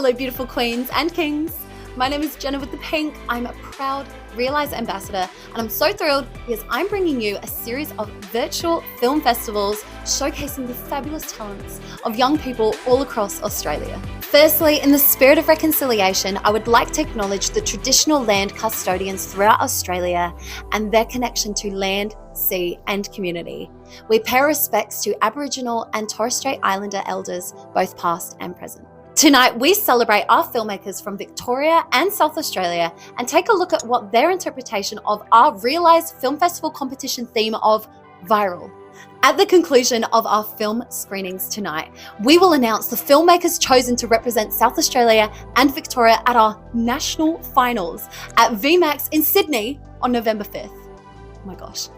Hello, beautiful queens and kings. My name is Jenna with the Pink. I'm a proud Reelise ambassador, and I'm so thrilled because I'm bringing you a series of virtual film festivals showcasing the fabulous talents of young people all across Australia. Firstly, in the spirit of reconciliation, I would like to acknowledge the traditional land custodians throughout Australia and their connection to land, sea, and community. We pay our respects to Aboriginal and Torres Strait Islander elders, both past and present. Tonight, we celebrate our filmmakers from Victoria and South Australia and take a look at what their interpretation of our Reelise Film Festival competition theme of viral. At the conclusion of our film screenings tonight, we will announce the filmmakers chosen to represent South Australia and Victoria at our national finals at VMAX in Sydney on November 5th. Oh my gosh.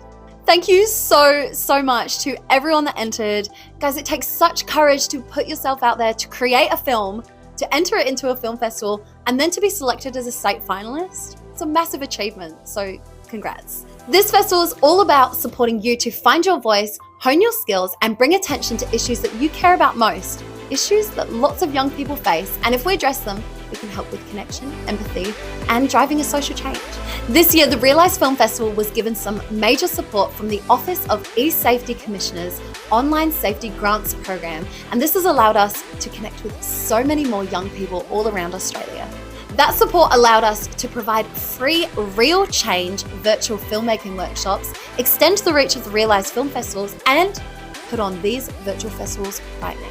Thank you so much to everyone that entered. Guys, it takes such courage to put yourself out there, to create a film, to enter it into a film festival, and then to be selected as a state finalist. It's a massive achievement, so congrats. This festival is all about supporting you to find your voice, hone your skills, and bring attention to issues that you care about most, issues that lots of young people face, and if we address them, we can help with connection, empathy, and driving a social change. This year, the Reelise Film Festival was given some major support from the Office of E-Safety Commissioner's Online Safety Grants Program, and this has allowed us to connect with so many more young people all around Australia. That support allowed us to provide free Real Change virtual filmmaking workshops, extend the reach of the Reelise Film Festivals, and put on these virtual festivals right now.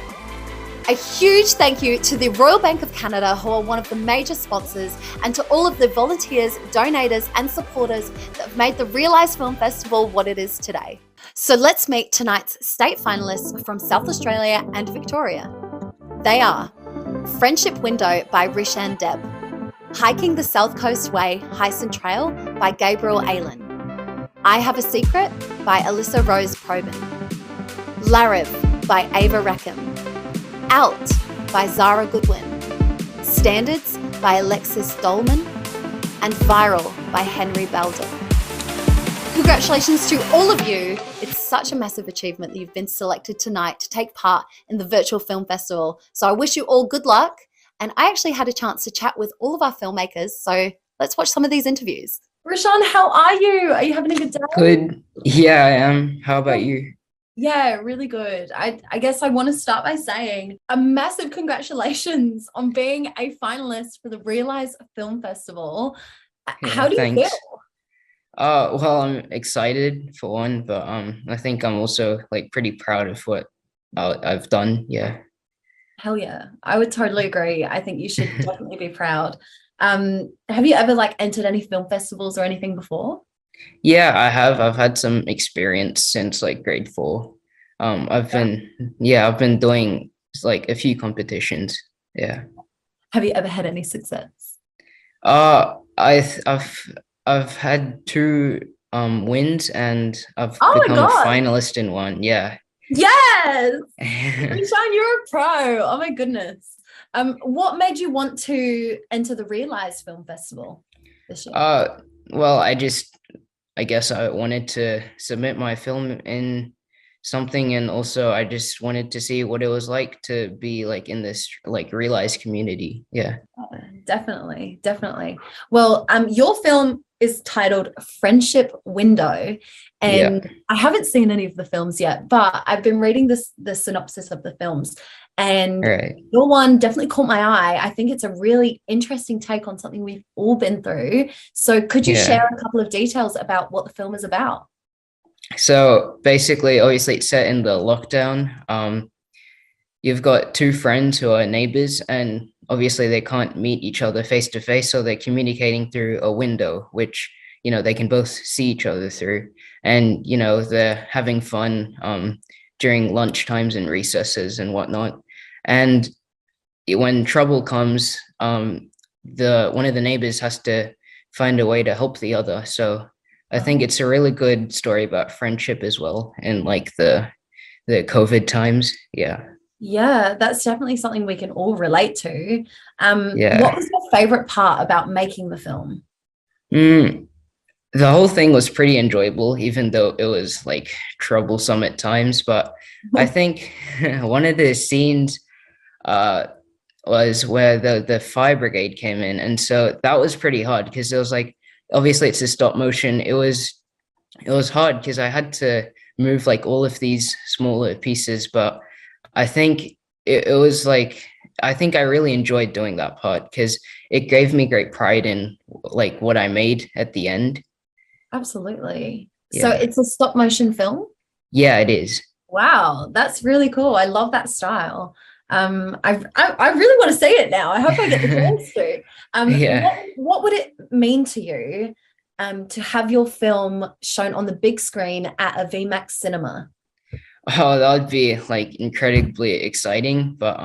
A huge thank you to the Royal Bank of Canada, who are one of the major sponsors, and to all of the volunteers, donators, and supporters that have made the Reelise Film Festival what it is today. So let's meet tonight's state finalists from South Australia and Victoria. They are Friendship Window by Rishan Deb, Hiking the South Coast Way, Hyson Trail by Gabriel Aylan, I Have a Secret by Alyssa Rose Probin, Lariv by Ava Rackham, Out by Zara Goodwin, Standards by Alexis Dolman, and Viral by Henry Belder. Congratulations to all of you. It's such a massive achievement that you've been selected tonight to take part in the virtual film festival. So I wish you all good luck. And I actually had a chance to chat with all of our filmmakers. So let's watch some of these interviews. Rishan, how are you? Are you having a good day? Good. Yeah, I am. How about you? Yeah, really good. I guess I want to start by saying a massive congratulations on being a finalist for the Reelise Film Festival. Yeah, how do you feel? Well, I'm excited for one, but I think I'm also like pretty proud of what I've done. Yeah. Hell yeah. I would totally agree. I think you should definitely be proud. Have you ever like entered any film festivals or anything before? Yeah, I have. I've had some experience since like grade 4. I've been doing like a few competitions. Yeah. Have you ever had any success? I've had 2 wins, and I've become a finalist in one. Yeah. Yes. Rishan, you're a pro. Oh my goodness. What made you want to enter the Reelise Film Festival this year? Well, I guess I wanted to submit my film in something, and also I just wanted to see what it was like to be like in this like Reelise community. Yeah. Definitely. Well, your film is titled Friendship Window, and I haven't seen any of the films yet, but I've been reading the synopsis of the films, and your one definitely caught my eye. I think it's a really interesting take on something we've all been through. So could you share a couple of details about what the film is about? So basically, obviously it's set in the lockdown. You've got 2 friends who are neighbors, and obviously they can't meet each other face to face, so they're communicating through a window, which, you know, they can both see each other through. And, you know, they're having fun during lunch times and recesses and whatnot. And when trouble comes, one of the neighbors has to find a way to help the other. So I think it's a really good story about friendship as well, and like the COVID times. Yeah, that's definitely something we can all relate to. What was your favorite part about making the film? The whole thing was pretty enjoyable, even though it was like troublesome at times. But I think one of the scenes was where the fire brigade came in, and so that was pretty hard because it was like obviously it's a stop motion. It was hard because I had to move like all of these smaller pieces, but I think it was like I think I really enjoyed doing that part because it gave me great pride in like what I made at the end. Absolutely. So Yeah. it's a stop motion film? Yeah, it is. Wow, that's really cool. I love that style. I really want to see it now. I hope I get the chance to. Yeah. What would it mean to you, to have your film shown on the big screen at a VMAX cinema? Oh, that would be like incredibly exciting, but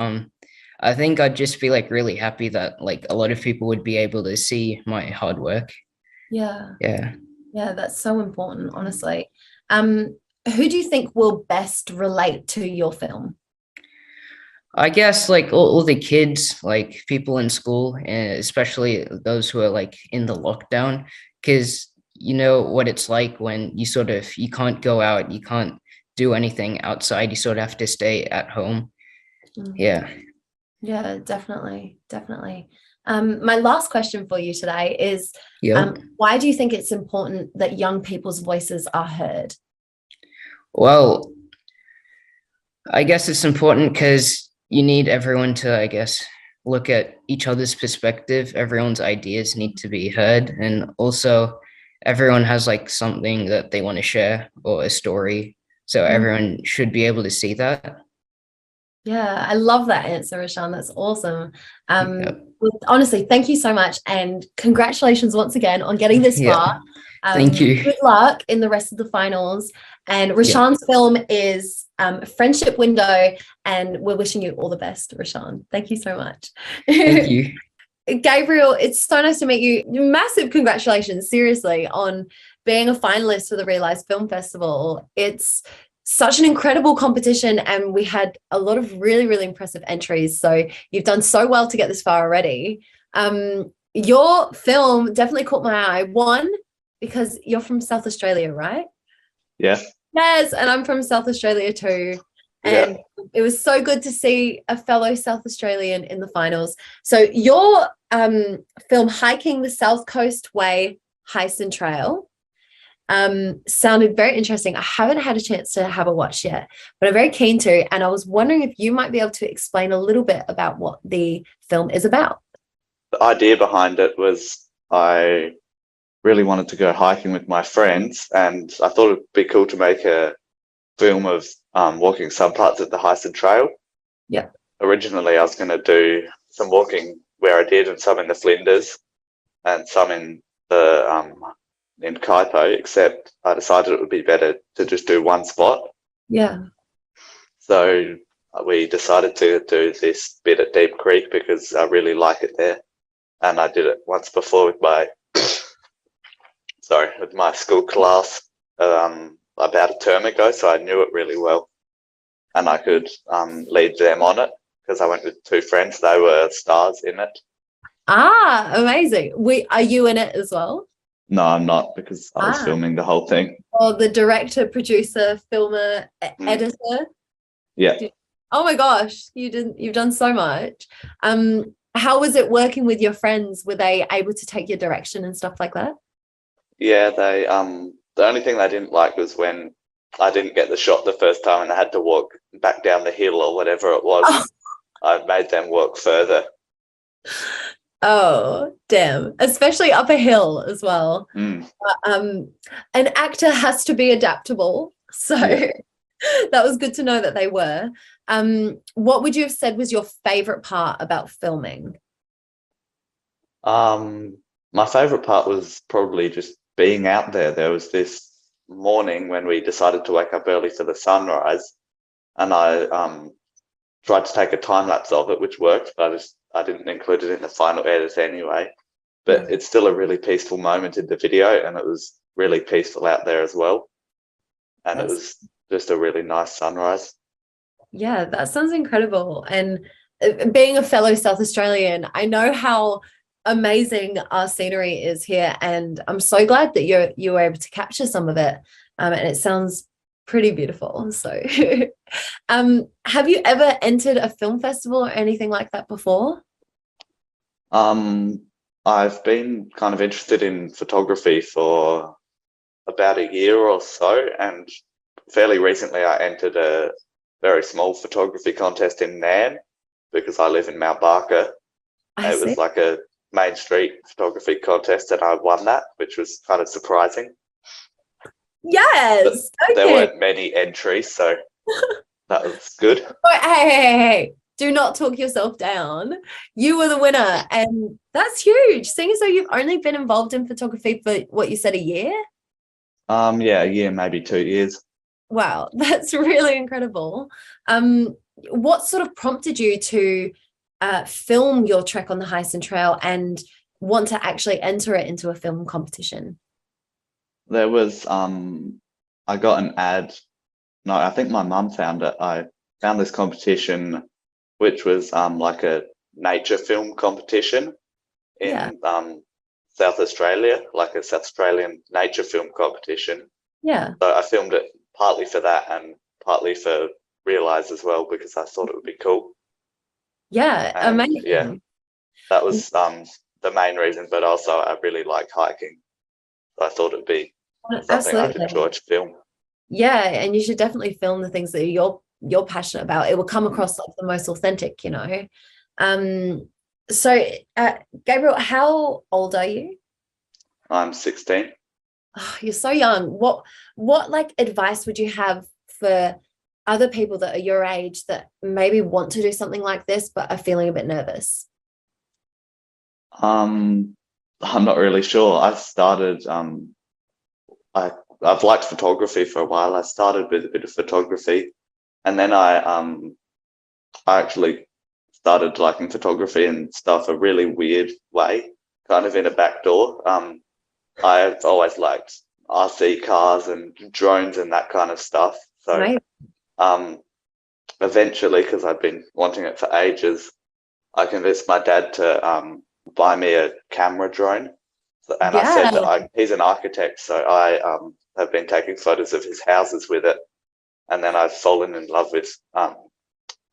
I think I'd just be like really happy that like a lot of people would be able to see my hard work. Yeah, Yeah. yeah, that's so important, honestly. Um, who do you think will best relate to your film? I guess like all the kids, like people in school, and especially those who are like in the lockdown, because you know what it's like when you sort of you can't go out, you can't do anything outside, you sort of have to stay at home. Mm. Yeah. Yeah, definitely, definitely. My last question for you today is, Yep. why do you think it's important that young people's voices are heard? Well, I guess it's important because you need everyone to, I guess, look at each other's perspective. Everyone's ideas need to be heard. And also, everyone has like something that they want to share or a story. So Mm. everyone should be able to see that. Yeah, I love that answer, Rashan. That's awesome. Yep. Well, honestly, thank you so much, and congratulations once again on getting this Yeah. far. Thank you. Good luck in the rest of the finals. And Yep. Rashan's film is Friendship Window, and we're wishing you all the best, Rashan. Thank you so much. Thank you. Gabriel, it's so nice to meet you. Massive congratulations, seriously, on being a finalist for the Reelise Film Festival. It's such an incredible competition, and we had a lot of really, really impressive entries. So you've done so well to get this far already. Your film definitely caught my eye. One, because you're from South Australia, right? Yeah. Yes, and I'm from South Australia too. Yeah. And it was so good to see a fellow South Australian in the finals. So your film, Hiking the South Coast Way Heist and Trail, sounded very interesting. I haven't had a chance to have a watch yet, but I'm very keen to. And I was wondering if you might be able to explain a little bit about what the film is about. The idea behind it was I really wanted to go hiking with my friends, and I thought it'd be cool to make a film of walking some parts of the Hyson Trail. Yeah. Originally, I was going to do some walking where I did, and some in the Flinders, and some in the in Kaipo. Except I decided it would be better to just do one spot. Yeah. So we decided to do this bit at Deep Creek because I really like it there, and I did it once before with my with my school class about a term ago, so I knew it really well, and I could lead them on it because I went with two friends. They were stars in it. Ah, amazing. Are you in it as well? No, I'm not, because I was filming the whole thing. Oh, the director, producer, filmer, editor. Yeah. Oh my gosh, you've done so much. How was it working with your friends? Were they able to take your direction and stuff like that? Yeah, they the only thing they didn't like was when I didn't get the shot the first time and I had to walk back down the hill or whatever it was. Oh. I made them walk further. Oh, damn. Especially up a hill as well. Mm. An actor has to be adaptable. So yeah. That was good to know that they were. What would you have said was your favorite part about filming? My favorite part was probably just being out there. There was this morning when we decided to wake up early for the sunrise, and I tried to take a time lapse of it, which worked, but I didn't include it in the final edit anyway. But it's still a really peaceful moment in the video, and it was really peaceful out there as well. And it was just a really nice sunrise. Yeah, that sounds incredible. And being a fellow South Australian, I know how amazing our scenery is here, and I'm so glad that you were able to capture some of it. And it sounds pretty beautiful. So, have you ever entered a film festival or anything like that before? I've been kind of interested in photography for about a year or so, and fairly recently I entered a very small photography contest in Nan because I live in Mount Barker. I It see. was like a main street photography contest, and I won that, which was kind of surprising. But Yes. there Okay. weren't many entries, so that was good. Oh, hey. Do not talk yourself down. You were the winner, and that's huge. Seeing as though you've only been involved in photography for what you said, a year. Yeah, a year, maybe 2 years. Wow, that's really incredible. What sort of prompted you to film your trek on the Hyson Trail and want to actually enter it into a film competition? There was I got an ad. No, I think my mum found it. I found this competition, which was like a nature film competition Yeah, in South Australia, like a South Australian nature film competition. yeah, So I filmed it partly for that and partly for Reelise as well because I thought it would be cool. yeah, And yeah, amazing. that was the main reason. But also, I really like hiking. So I thought it'd be something I'd enjoy Absolutely. to film. Yeah, and you should definitely film the things that you're passionate about. It will come across like the most authentic, you know. Um, so Gabriel, how old are you? I'm 16. Oh, you're so young. What like advice would you have for other people that are your age that maybe want to do something like this but are feeling a bit nervous? Um, I'm not really sure. I started I I've liked photography for a while. I started with a bit of photography, and then I actually started liking photography and stuff a really weird way, kind of in a back door. I've always liked RC cars and drones and that kind of stuff. So Right? um, eventually, because I've been wanting it for ages, I convinced my dad to buy me a camera drone. And I said Yeah, that he's an architect, so I have been taking photos of his houses with it. And then I've fallen in love with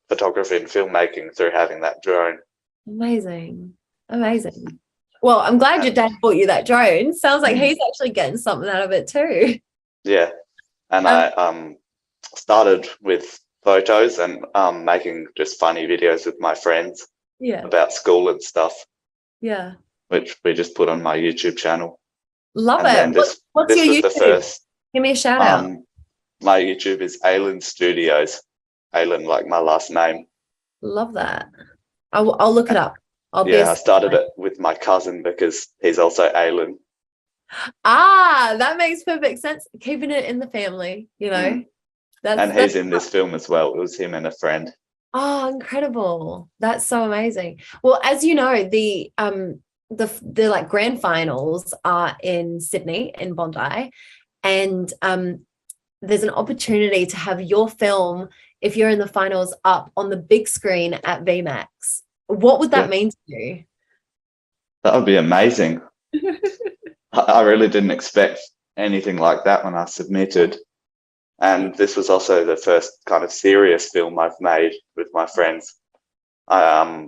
photography and filmmaking through having that drone. amazing. Amazing. Well, I'm glad your And dad bought you that drone. Sounds like he's actually getting something out of it too. yeah, and Um, I started with photos and making just funny videos with my friends yeah, about school and stuff, yeah. which we just put on my YouTube channel. Love And it. then What's this your was the YouTube? first. Give me a shout out. My YouTube is Aylin Studios. Aylin, like my last name. Love that. I'll look it up. I'll be Yeah, I started it with my cousin because he's also Aylin. that makes perfect sense. Keeping it in the family, you know. Mm. And That's he's in this film as well. It was him and a friend. oh, incredible. That's so amazing. Well, as you know, the like grand finals are in Sydney in Bondi, and there's an opportunity to have your film, if you're in the finals, up on the big screen at VMAX. What would that Yeah, mean to you? that would be amazing. I really didn't expect anything like that when I submitted. And this was also the first kind of serious film I've made with my friends. I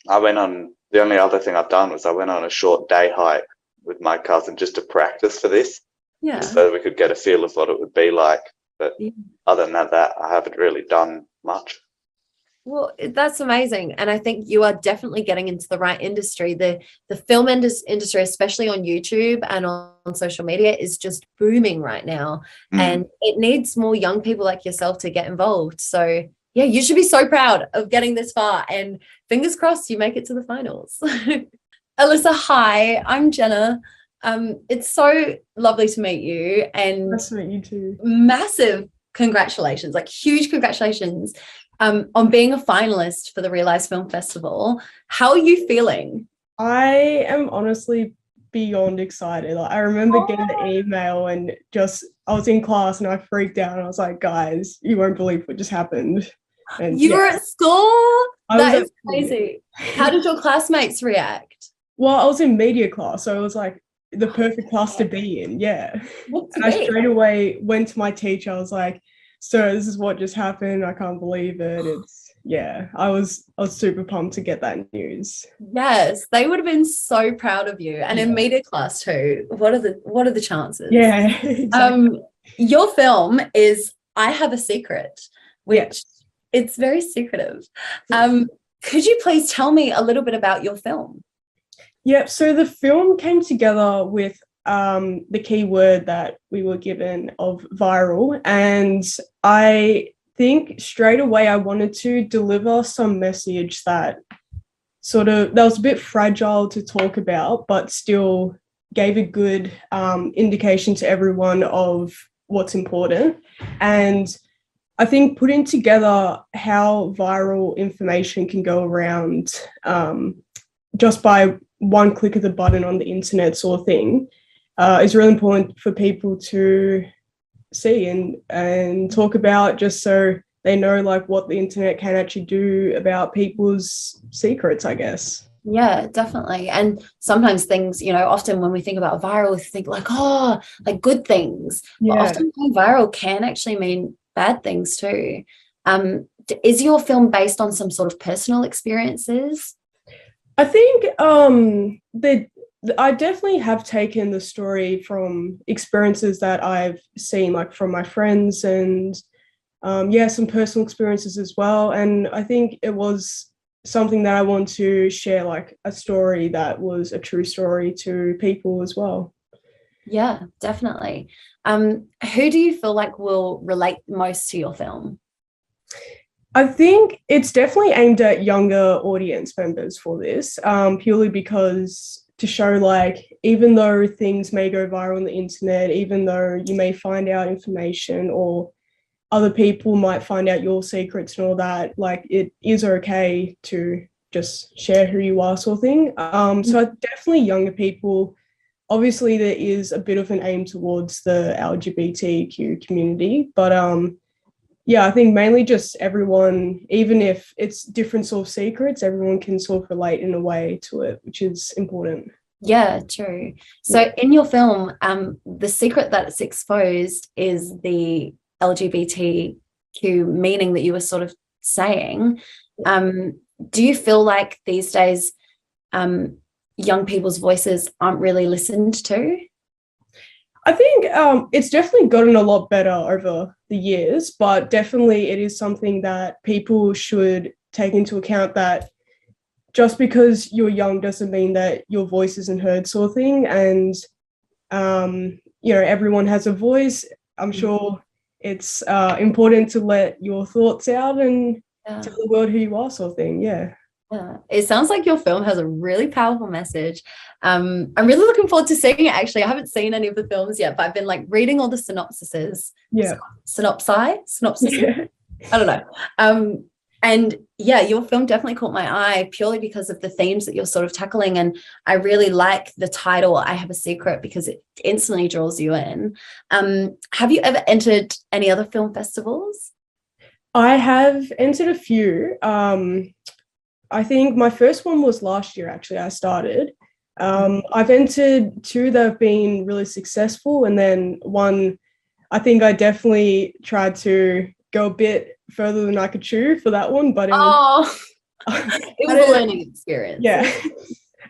I went on the only other thing I've done was I went on a short day hike with my cousin just to practice for this, just Yeah. so we could get a feel of what it would be like. But other than that, I haven't really done much. Well, that's amazing. And I think you are definitely getting into the right industry. The film industry, especially on YouTube and on social media, is just booming right now. And Mm. it needs more young people like yourself to get involved. So yeah, you should be so proud of getting this far. And fingers crossed you make it to the finals. Alyssa, hi, I'm Jenna. It's so lovely to meet you and Nice to meet you too. massive congratulations, like huge congratulations on being a finalist for the Reelise Film Festival. How are you feeling? I am honestly beyond excited. Like, I remember getting the email and just I was in class and I freaked out and I was like, guys, you won't believe what just happened. And You were at school? I That was is crazy. How did your classmates react? well, I was in media class, so it was like the perfect class to be in. Yeah. What to And I be? straight away went to my teacher. I was like, "Sir, this is what just happened. I can't believe it." I was super pumped to get that news. Yes, they would have been so proud of you. And in Yeah. media class too, what are the chances? Yeah, exactly. Your film is I Have a Secret, which Yeah. it's very secretive. Could you please tell me a little bit about your film? Yeah, so the film came together with the key word that we were given of viral, and I think straight away I wanted to deliver some message that was a bit fragile to talk about, but still gave a good indication to everyone of what's important. And I think putting together how viral information can go around just by one click of the button on the internet sort of thing is really important for people to see and talk about, just so they know like what the internet can actually do about people's secrets, I guess. Yeah, definitely. And sometimes things, often when we think about viral, we think like, oh, like good things. But often going viral can actually mean bad things too. Is your film based on some sort of personal experiences? I think I definitely have taken the story from experiences that I've seen, like from my friends and some personal experiences as well. And I think it was something that I want to share, like a story that was a true story to people as well. Yeah, definitely. Who do you feel like will relate most to your film? I think it's definitely aimed at younger audience members for this, purely because to show like, even though things may go viral on the internet, even though you may find out information or other people might find out your secrets and all that, like it is okay to just share who you are sort of thing. So definitely younger people. Obviously there is a bit of an aim towards the LGBTQ community, but I think mainly just everyone, even if it's different sort of secrets, everyone can sort of relate in a way to it, which is important. Yeah, true. So in your film, the secret that's exposed is the LGBTQ meaning that you were sort of saying. Do you feel like these days young people's voices aren't really listened to? I think it's definitely gotten a lot better over the years, but definitely it is something that people should take into account, that just because you're young doesn't mean that your voice isn't heard sort of thing. And, everyone has a voice. I'm sure it's important to let your thoughts out and tell the world who you are sort of thing. Yeah. Yeah, it sounds like your film has a really powerful message. I'm really looking forward to seeing it. Actually, I haven't seen any of the films yet, but I've been like reading all the synopses. Yeah. Synopsis. Yeah. I don't know. And yeah, your film definitely caught my eye purely because of the themes that you're sort of tackling. And I really like the title, I Have a Secret, because it instantly draws you in. Have you ever entered any other film festivals? I have entered a few. I think my first one was last year, actually, I started. I've entered two that have been really successful, and then one, I think I definitely tried to go a bit further than I could chew for that one, but it was a learning experience. Yeah.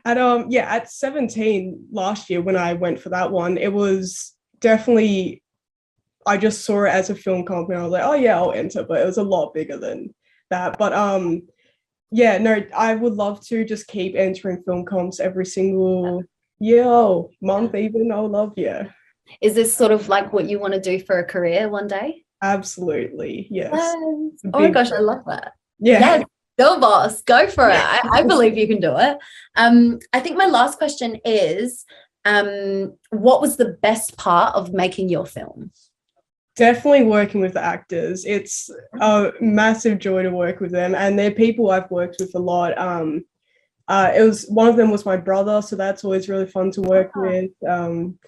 At 17 last year when I went for that one, it was definitely, I just saw it as a film comp and I was like, oh yeah, I'll enter, but it was a lot bigger than that. But I would love to just keep entering film comps every single year, month even. I would love, Is this sort of like what you want to do for a career one day? Absolutely, yes. Oh my gosh, I love that. Yeah. Yes, go boss, go for it. I believe you can do it. I think my last question is, what was the best part of making your film? Definitely working with the actors. It's a massive joy to work with them, and they're people I've worked with a lot. It was, one of them was my brother, so that's always really fun to work with. And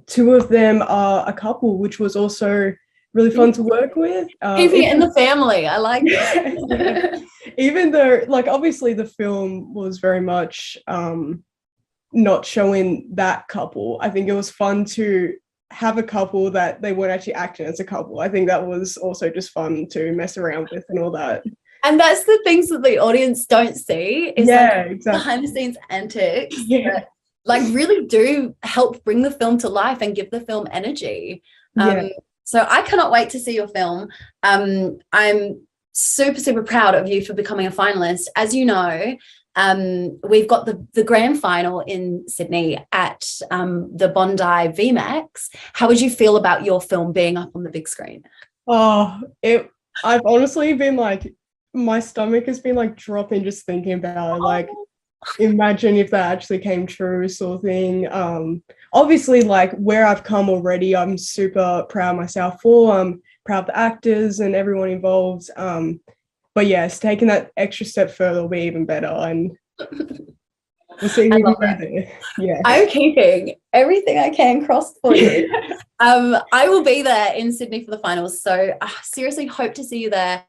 two of them are a couple, which was also really fun to work with. Keeping it in the family, I like it. Yeah. Even though, like, obviously the film was very much not showing that couple. I think it was fun to have a couple that they weren't actually acting as a couple. I think that was also just fun to mess around with and all that. And that's the things that the audience don't see is Exactly. behind the scenes antics Yeah. that really do help bring the film to life and give the film energy. So I cannot wait to see your film. I'm super, super proud of you for becoming a finalist. As you know, we've got the grand final in Sydney at the Bondi VMAX. How would you feel about your film being up on the big screen? I've honestly been like, my stomach has been like dropping just thinking about it. Like, imagine if that actually came true, sort of thing. Obviously, like where I've come already, I'm super proud of myself for. I'm proud of the actors and everyone involved. But yes, taking that extra step further will be even better, and we'll see who can go there. Yeah, I'm keeping everything I can crossed for you. I will be there in Sydney for the finals, so I seriously hope to see you there.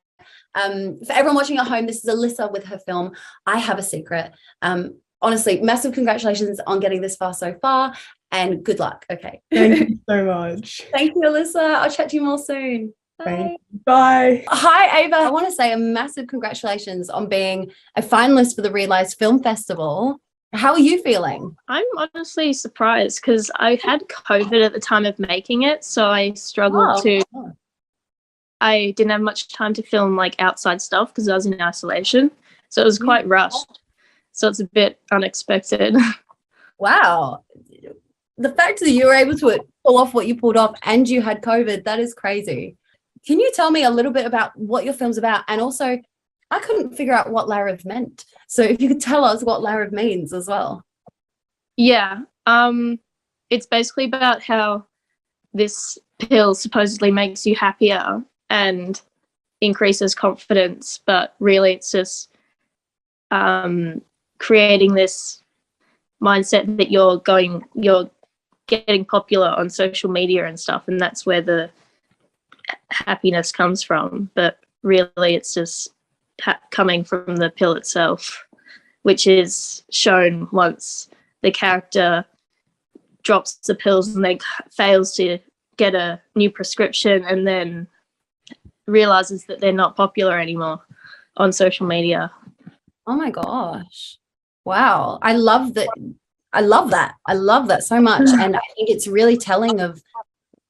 For everyone watching at home, this is Alyssa with her film I Have a Secret. Honestly, massive congratulations on getting this far so far, and good luck. Okay. Thank you so much. Thank you, Alyssa. I'll chat to you more soon. Bye. Bye. Hi, Ava. I want to say a massive congratulations on being a finalist for the Reelise Film Festival. How are you feeling? I'm honestly surprised because I had COVID at the time of making it, so I struggled I didn't have much time to film like outside stuff because I was in isolation, so it was quite rushed. So it's a bit unexpected. Wow. The fact that you were able to pull off what you pulled off and you had COVID, that is crazy. Can you tell me a little bit about what your film's about? And also, I couldn't figure out what Larav meant. So if you could tell us what Larav means as well. Yeah. It's basically about how this pill supposedly makes you happier and increases confidence, but really it's just creating this mindset that you're getting popular on social media and stuff, and that's where the happiness comes from. But really it's just coming from the pill itself, which is shown once the character drops the pills and then fails to get a new prescription and then realizes that they're not popular anymore on social media. Oh my gosh. Wow. I love that. I love that so much. And I think it's really telling of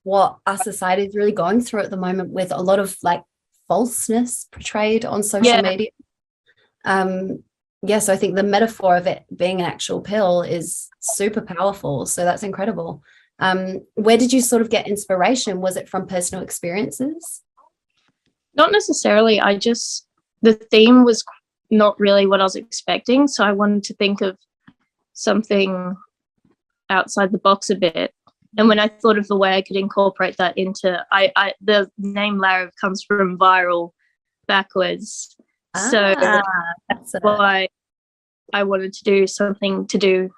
what our society is really going through at the moment, with a lot of like falseness portrayed on social media. So I think the metaphor of it being an actual pill is super powerful. So that's incredible. Where did you sort of get inspiration? Was it from personal experiences? Not necessarily. The theme was not really what I was expecting. So I wanted to think of something outside the box a bit. And when I thought of the way I could incorporate that into, the name Larav comes from viral backwards. So that's why I wanted to do something to do,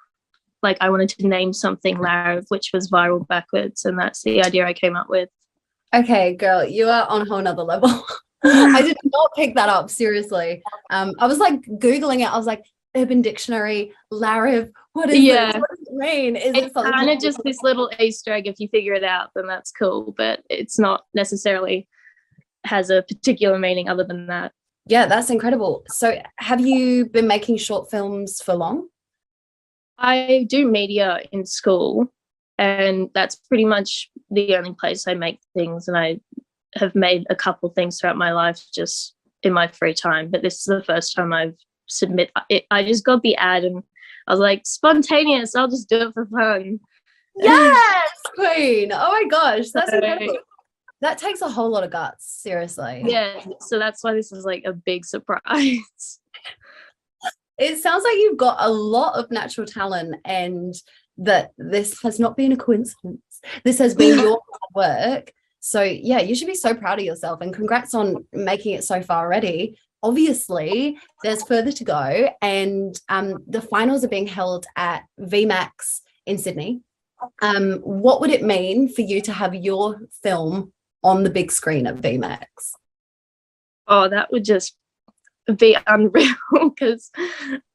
like I wanted to name something Larav, which was viral backwards. And that's the idea I came up with. Okay, girl, you are on a whole nother level. I did not pick that up, seriously. I was like Googling it. I was like, Urban Dictionary, Larav, what is this? What does it mean? It's kind of just this little Easter egg. If you figure it out, then that's cool. But it's not necessarily has a particular meaning other than that. Yeah, that's incredible. So have you been making short films for long? I do media in school, and that's pretty much the only place I make things. And I have made a couple things throughout my life just in my free time. But this is the first time I've submit it. I just got the ad and I was like, spontaneous, I'll just do it for fun. Yes, queen. Oh my gosh, that's incredible. That takes a whole lot of guts, seriously. Yeah, so that's why this is like a big surprise. It sounds like you've got a lot of natural talent, and that this has not been a coincidence. This has been your hard work. So yeah, you should be so proud of yourself, and congrats on making it so far already. Obviously, there's further to go, and the finals are being held at VMAX in Sydney. What would it mean for you to have your film on the big screen at VMAX? Oh, that would just be unreal because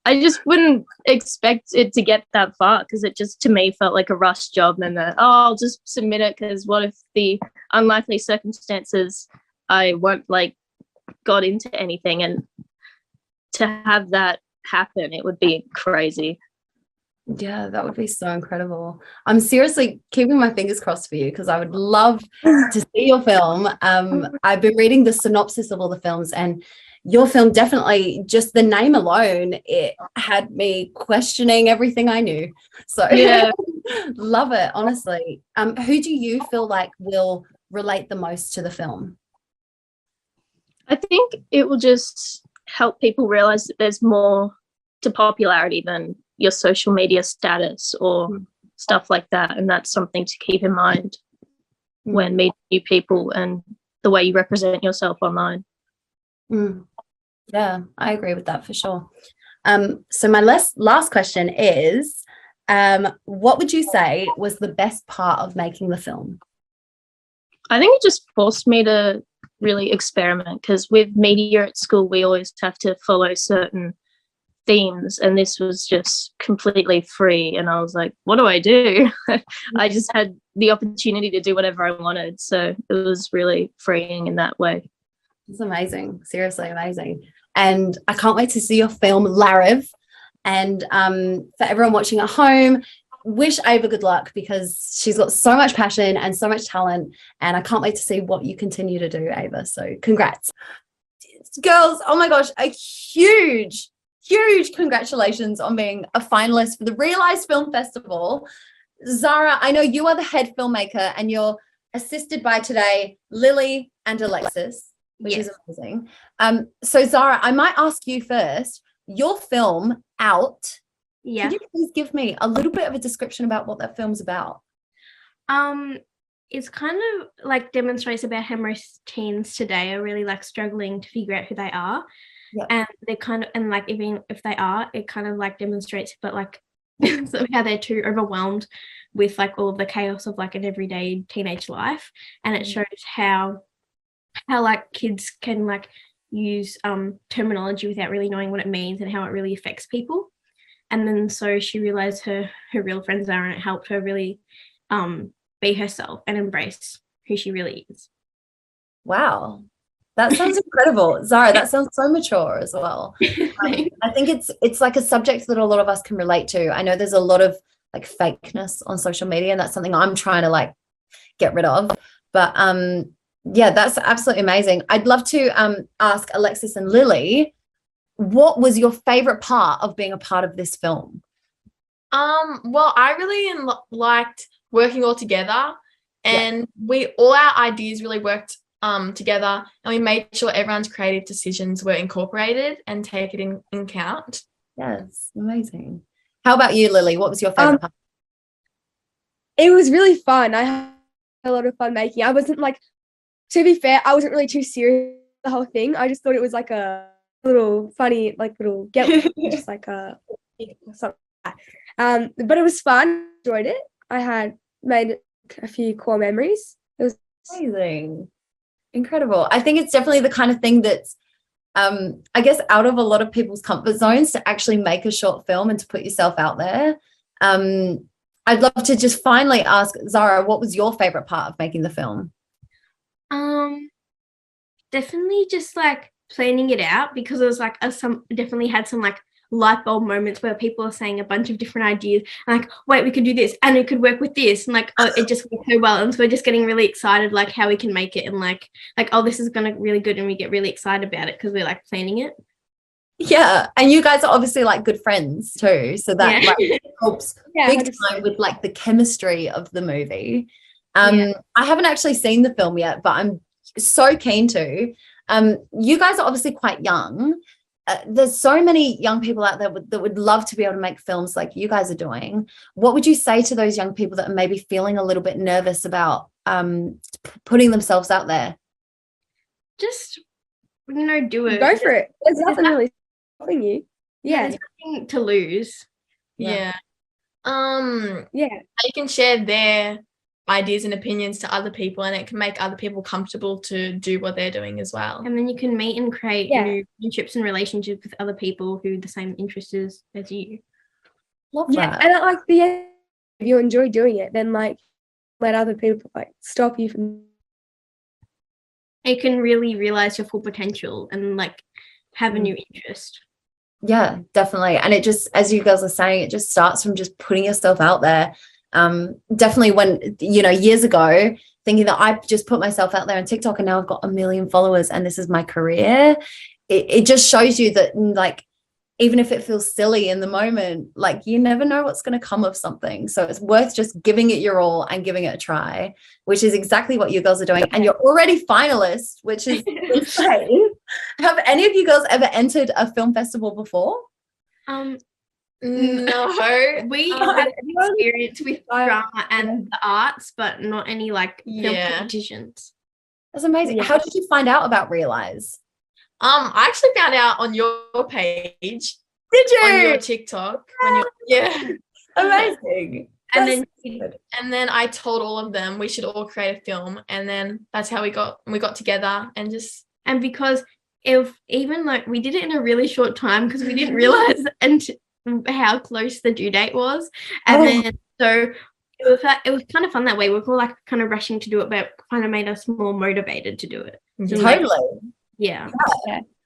I just wouldn't expect it to get that far because it just to me felt like a rush job and I'll just submit it because what if the unlikely circumstances I won't like got into anything, and to have that happen, it would be crazy. Yeah, that would be so incredible. I'm seriously keeping my fingers crossed for you because I would love to see your film. I've been reading the synopsis of all the films, and your film definitely, just the name alone, it had me questioning everything I knew. So Yeah. love it, honestly. Who do you feel like will relate the most to the film? I think it will just help people realize that there's more to popularity than your social media status or stuff like that. And that's something to keep in mind when meeting new people and the way you represent yourself online. Yeah, I agree with that for sure. So my last question is, what would you say was the best part of making the film? I think it just forced me to really experiment because with media at school, we always have to follow certain themes, and this was just completely free. And I was like, what do I do? I just had the opportunity to do whatever I wanted. So it was really freeing in that way. It's amazing. Seriously amazing. And I can't wait to see your film, Lariv. And for everyone watching at home, wish Ava good luck because she's got so much passion and so much talent. And I can't wait to see what you continue to do, Ava. So congrats. Girls, oh my gosh, a huge congratulations on being a finalist for the Reelise Film Festival. Zara, I know you are the head filmmaker and you're assisted by today Lily and Alexis, which is amazing. So Zara, I might ask you first, your film Out. Yeah. Could you please give me a little bit of a description about what that film's about? It's kind of like demonstrates about how most teens today are really like struggling to figure out who they are. Yeah. And they kind of, and like even if they are, it kind of like demonstrates, but like somehow they're too overwhelmed with like all of the chaos of like an everyday teenage life. And it shows how like kids can like use terminology without really knowing what it means and how it really affects people. And then so she realized her real friends are, and it helped her really be herself and embrace who she really is. Wow. That sounds incredible. Zara, that sounds so mature as well. I think it's like a subject that a lot of us can relate to. I know there's a lot of like fakeness on social media, and that's something I'm trying to like get rid of. But yeah, that's absolutely amazing. I'd love to ask Alexis and Lily, what was your favorite part of being a part of this film? Well, I really liked working all together, and all our ideas really worked together, and we made sure everyone's creative decisions were incorporated and taken in count. Yes, amazing. How about you, Lily? What was your favorite part? It was really fun. I had a lot of fun making. I wasn't like, to be fair, I wasn't really too serious the whole thing. I just thought it was like a little funny, like little just like a something. But it was fun. Enjoyed it. I had made a few core memories. It was amazing. Incredible. I think it's definitely the kind of thing that's I guess out of a lot of people's comfort zones to actually make a short film and to put yourself out there. I'd love to just finally ask Zara, what was your favorite part of making the film? Definitely just like planning it out, because it was like definitely had some like light bulb moments where people are saying a bunch of different ideas and like, wait, we could do this and it could work with this, and like, oh, it just worked so well, and so we're just getting really excited like how we can make it, and like oh, this is gonna really good, and we get really excited about it because we're like planning it. Yeah, and you guys are obviously like good friends too, so that like helps big time with like the chemistry of the movie. I haven't actually seen the film yet, but I'm so keen to. You guys are obviously quite young. There's so many young people out there that would love to be able to make films like you guys are doing. What would you say to those young people that are maybe feeling a little bit nervous about putting themselves out there? Just, do it. Go for it. There's nothing really stopping you. There's nothing to lose. Yeah. Yeah. They can share their ideas and opinions to other people, and it can make other people comfortable to do what they're doing as well. And then you can meet and create Yeah. new friendships and relationships with other people who the same interests as you. Love Yeah, that. and at like the end, if you enjoy doing it, then like let other people like stop you from. You can really realize your full potential and like have a new interest. Yeah, definitely. And it just, as you girls are saying, it just starts from just putting yourself out there. Definitely when, years ago, thinking that I just put myself out there on TikTok and now I've got 1 million followers and this is my career. It just shows you that, like, even if it feels silly in the moment, like, you never know what's going to come of something. So it's worth just giving it your all and giving it a try, which is exactly what you girls are doing. And you're already finalists, which is insane. Have any of you girls ever entered a film festival before? No. We had experience with drama and the arts, but not any like film competitions. That's amazing. Yeah. How did you find out about Reelise? I actually found out on your page, Did on your you? TikTok. Yeah. Amazing. And That's then good. And then I told all of them we should all create a film, and then that's how we got together and just. And because even like we did it in a really short time because we didn't realize how close the due date was, and then so it was kind of fun that way. We were all like kind of rushing to do it, but kind of made us more motivated to do it. So, like, Totally. yeah.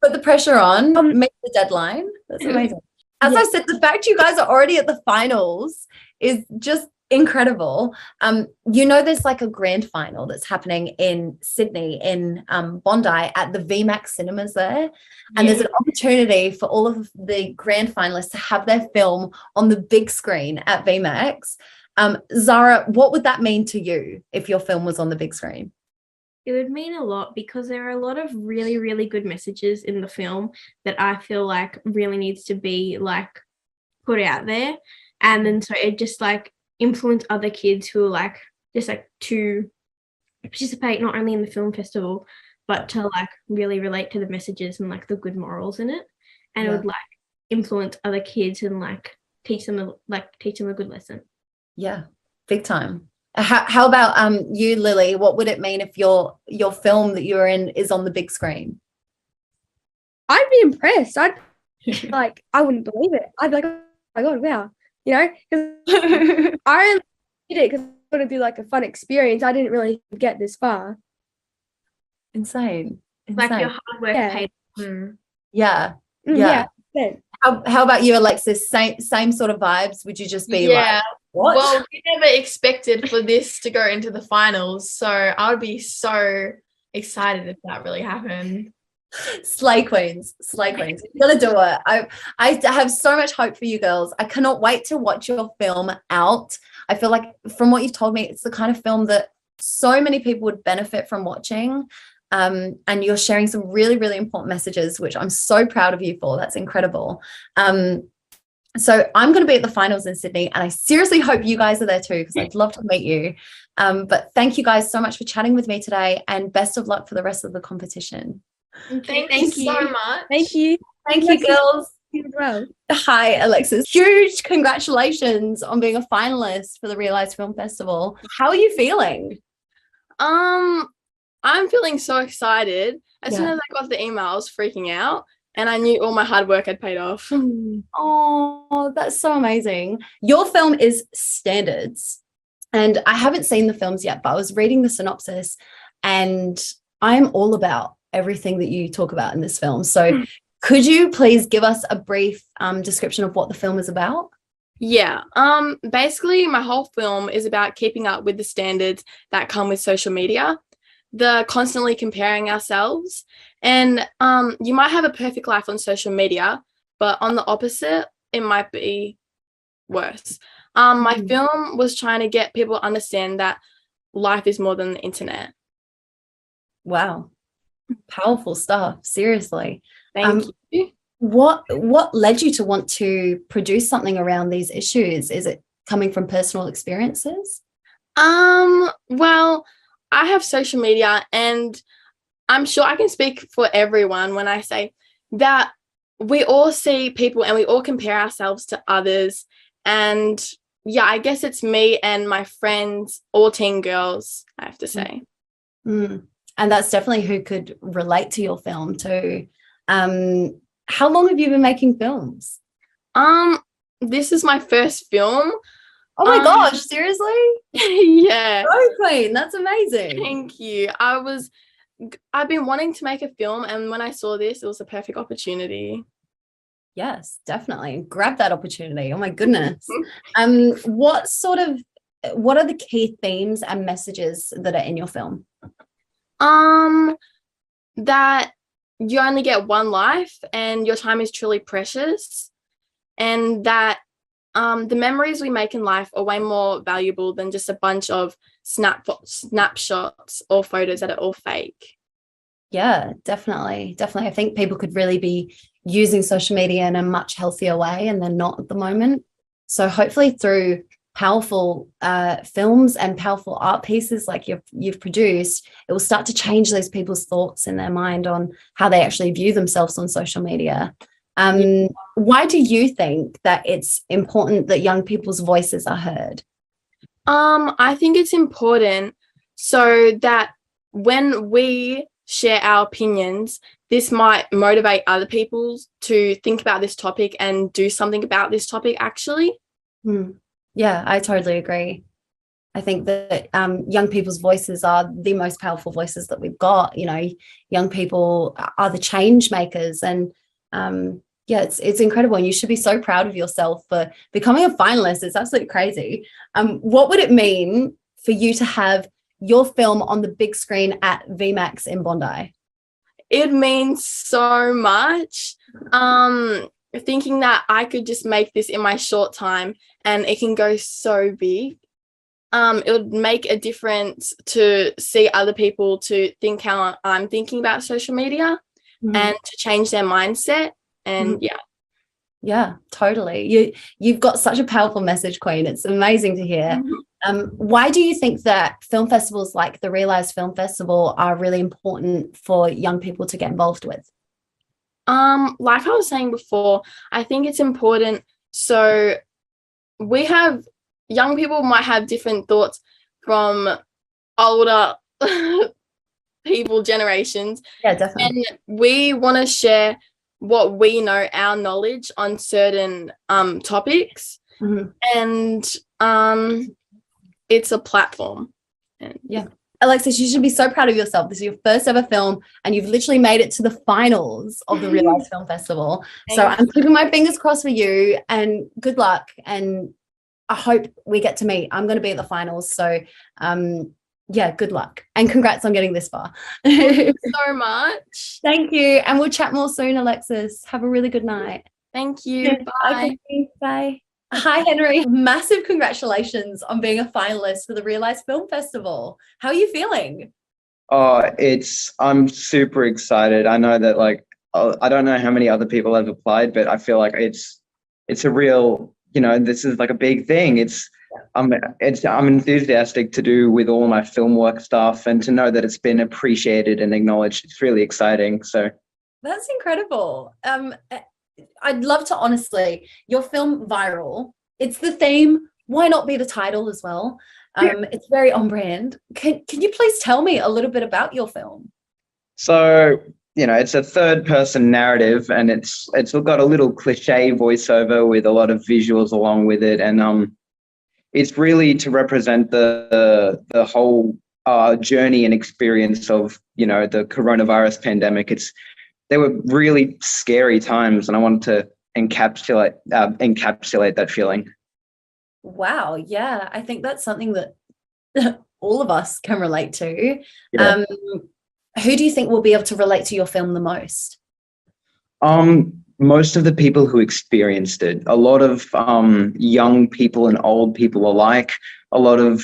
Put the pressure on, make the deadline. That's amazing. As I said, the fact you guys are already at the finals is just incredible. There's like a grand final that's happening in Sydney, in Bondi, at the VMAX cinemas there. And there's an opportunity for all of the grand finalists to have their film on the big screen at VMAX. Zara, what would that mean to you if your film was on the big screen? It would mean a lot because there are a lot of really, really good messages in the film that I feel like really needs to be like put out there. And then so it just like influence other kids who are like just like to participate not only in the film festival, but to like really relate to the messages and like the good morals in it. And it would like influence other kids and like teach them a good lesson. Yeah, big time. How about you, Lily? What would it mean if your film that you're in is on the big screen? I'd be impressed. I wouldn't believe it. I'd be like, oh my god, wow, because I only did it because I thought it'd be like a fun experience. I didn't really get this far. Insane. Like your hard work paid. Yeah. Yeah. How about you, Alexis? Same sort of vibes? Would you just be like, what? Well, we never expected for this to go into the finals, so I would be so excited if that really happened. Slay queens. You're gonna do it. I have so much hope for you girls. I cannot wait to watch your film out. I feel like from what you've told me, it's the kind of film that so many people would benefit from watching. And you're sharing some really, really important messages, which I'm so proud of you for. That's incredible. So I'm going to be at the finals in Sydney, and I seriously hope you guys are there too, because I'd love to meet you. But thank you guys so much for chatting with me today, and best of luck for the rest of the competition. Thank you so much. Thank you. Thank you, girls. You as well. Hi, Alexis. Huge congratulations on being a finalist for the Reelise Film Festival. How are you feeling? I'm feeling so excited. As soon as I got the email, I was freaking out, and I knew all my hard work had paid off. Oh, that's so amazing. Your film is Standards, and I haven't seen the films yet, but I was reading the synopsis, and I'm all about everything that you talk about in this film. So could you please give us a brief description of what the film is about? Yeah. Basically, my whole film is about keeping up with the standards that come with social media. The constantly comparing ourselves, and you might have a perfect life on social media, but on the opposite, it might be worse. My film was trying to get people to understand that life is more than the internet. Wow, powerful stuff. Seriously. Thank you. What led you to want to produce something around these issues? Is it coming from personal experiences? Well, I have social media, and I'm sure I can speak for everyone when I say that we all see people and we all compare ourselves to others, and yeah, I guess it's me and my friends, all teen girls, I have to say. Mm. And that's definitely who could relate to your film too. How long have you been making films? This is my first film. Oh my gosh, seriously? Yeah. Oh, Queen, that's amazing. Thank you. I've been wanting to make a film, and when I saw this, it was a perfect opportunity. Yes, definitely. Grab that opportunity. Oh my goodness. What are the key themes and messages that are in your film? That you only get one life and your time is truly precious, and that the memories we make in life are way more valuable than just a bunch of snapshots or photos that are all fake. Yeah, definitely. Definitely. I think people could really be using social media in a much healthier way, and they're not at the moment. So hopefully through powerful films and powerful art pieces like you've produced, it will start to change those people's thoughts in their mind on how they actually view themselves on social media. Why do you think that it's important that young people's voices are heard? I think it's important so that when we share our opinions, this might motivate other people to think about this topic and do something about this topic actually. Yeah, I totally agree. I think that young people's voices are the most powerful voices that we've got. You know, young people are the change makers, and yeah, it's incredible, and you should be so proud of yourself for becoming a finalist. It's absolutely crazy. What would it mean for you to have your film on the big screen at VMAX in Bondi? It means so much. Thinking that I could just make this in my short time and it can go so big. It would make a difference to see other people to think how I'm thinking about social media and to change their mindset. And yeah, totally. You've got such a powerful message, Queen. It's amazing to hear. Why do you think that film festivals like the Reelise Film Festival are really important for young people to get involved with? Like I was saying before, I think it's important. So young people might have different thoughts from older people generations. Yeah, definitely. And we want to share what we know, our knowledge on certain topics. And it's a platform. Yeah. Alexis, you should be so proud of yourself. This is your first ever film, and you've literally made it to the finals of the Reelise Film Festival. So I'm keeping my fingers crossed for you, and good luck. And I hope we get to meet. I'm going to be at the finals. So yeah, good luck. And congrats on getting this far. Thank you so much. Thank you. And we'll chat more soon, Alexis. Have a really good night. Thank you. Bye. Bye. Hi, Henry. Massive congratulations on being a finalist for the Reelise Film Festival. How are you feeling? Oh, I'm super excited. I know that I don't know how many other people have applied, but I feel like it's a real, this is like a big thing. I'm enthusiastic to do with all my film work stuff, and to know that it's been appreciated and acknowledged. It's really exciting. So that's incredible. I'd love to, honestly, your film Viral, it's the theme. Why not be the title as well? It's very on brand. Can you please tell me a little bit about your film? So, it's a third person narrative, and it's got a little cliche voiceover with a lot of visuals along with it. And it's really to represent the whole journey and experience of, the coronavirus pandemic. They were really scary times, and I wanted to encapsulate that feeling. Wow. Yeah. I think that's something that all of us can relate to. Yeah. Who do you think will be able to relate to your film the most? Most of the people who experienced it, a lot of young people and old people alike, a lot of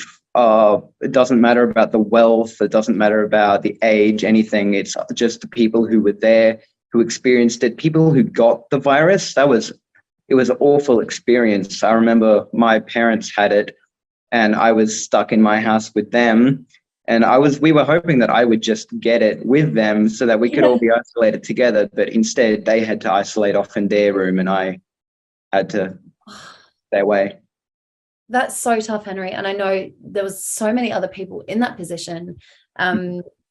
it doesn't matter about the wealth, it doesn't matter about the age, anything. It's just the people who were there, who experienced it, people who got the virus. It was an awful experience. I remember my parents had it, and I was stuck in my house with them. And we were hoping that I would just get it with them so that we could all be isolated together. But instead they had to isolate off in their room, and I had to stay away. That's so tough, Henry. And I know there was so many other people in that position.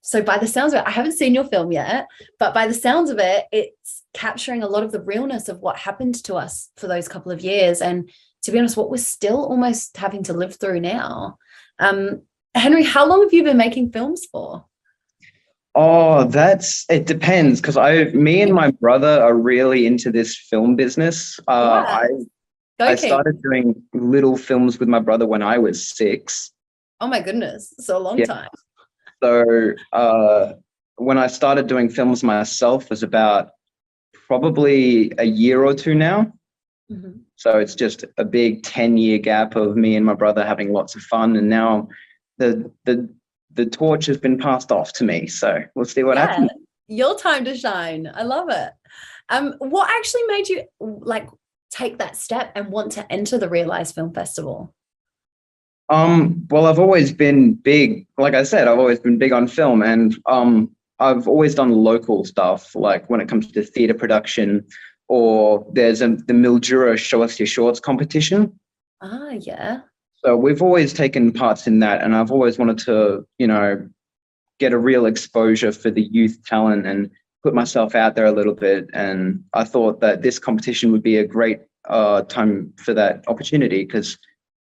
So by the sounds of it, I haven't seen your film yet, but by the sounds of it, it's capturing a lot of the realness of what happened to us for those couple of years. And to be honest, what we're still almost having to live through now. Henry, how long have you been making films for? Oh, it depends because me and my brother are really into this film business. I started doing little films with my brother when I was 6. Oh my goodness, so a long time. So when I started doing films myself was about probably a year or 2 now. Mm-hmm. So it's just a big 10-year gap of me and my brother having lots of fun, and now the torch has been passed off to me. So we'll see what happens. Your time to shine. I love it. What actually made you take that step and want to enter the Reelise Film Festival? Well, I've always been big, like I said, I've always been big on film, and I've always done local stuff, like when it comes to theatre production, or there's the Mildura Show Us Your Shorts competition. Ah, yeah. So we've always taken parts in that, and I've always wanted to, get a real exposure for the youth talent and put myself out there a little bit. And I thought that this competition would be a great time for that opportunity, because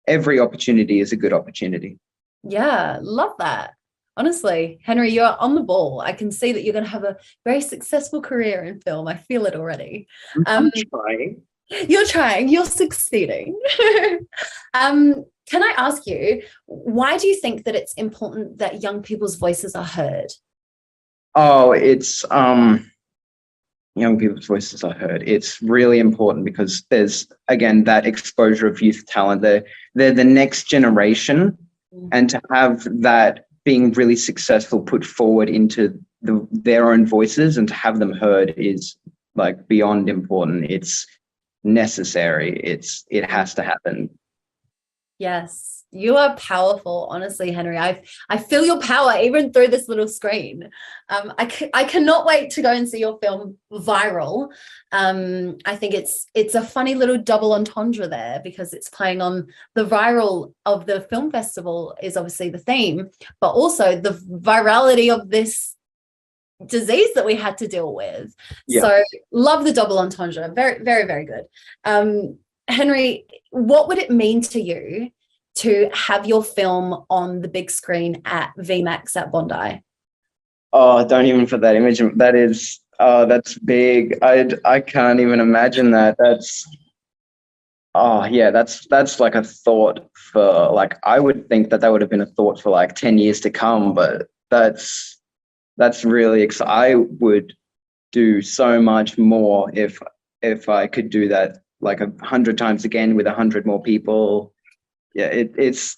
every opportunity is a good opportunity. Yeah, love that. Honestly, Henry, you're on the ball. I can see that you're going to have a very successful career in film. I feel it already. I'm trying. You're trying. You're succeeding. Can I ask you, why do you think that it's important that young people's voices are heard? Oh, it's young people's voices are heard. It's really important because there's, again, that exposure of youth talent. They're the next generation, and to have that being really successful put forward into their own voices and to have them heard is like beyond important. It's necessary. It has to happen. Yes, you are powerful, honestly, Henry. I feel your power even through this little screen. I cannot wait to go and see your film Viral. I think it's a funny little double entendre there, because it's playing on the viral of the film festival is obviously the theme, but also the virality of this disease that we had to deal with. Yeah. So love the double entendre. Very, very, very good. Henry, what would it mean to you to have your film on the big screen at VMAX at Bondi? Oh, don't even put that image. That's big. I can't even imagine that. That's like a thought for, like, I would think that would have been a thought for like 10 years to come, but that's really exciting. I would do so much more if I could do that like 100 times again with 100 more people. Yeah,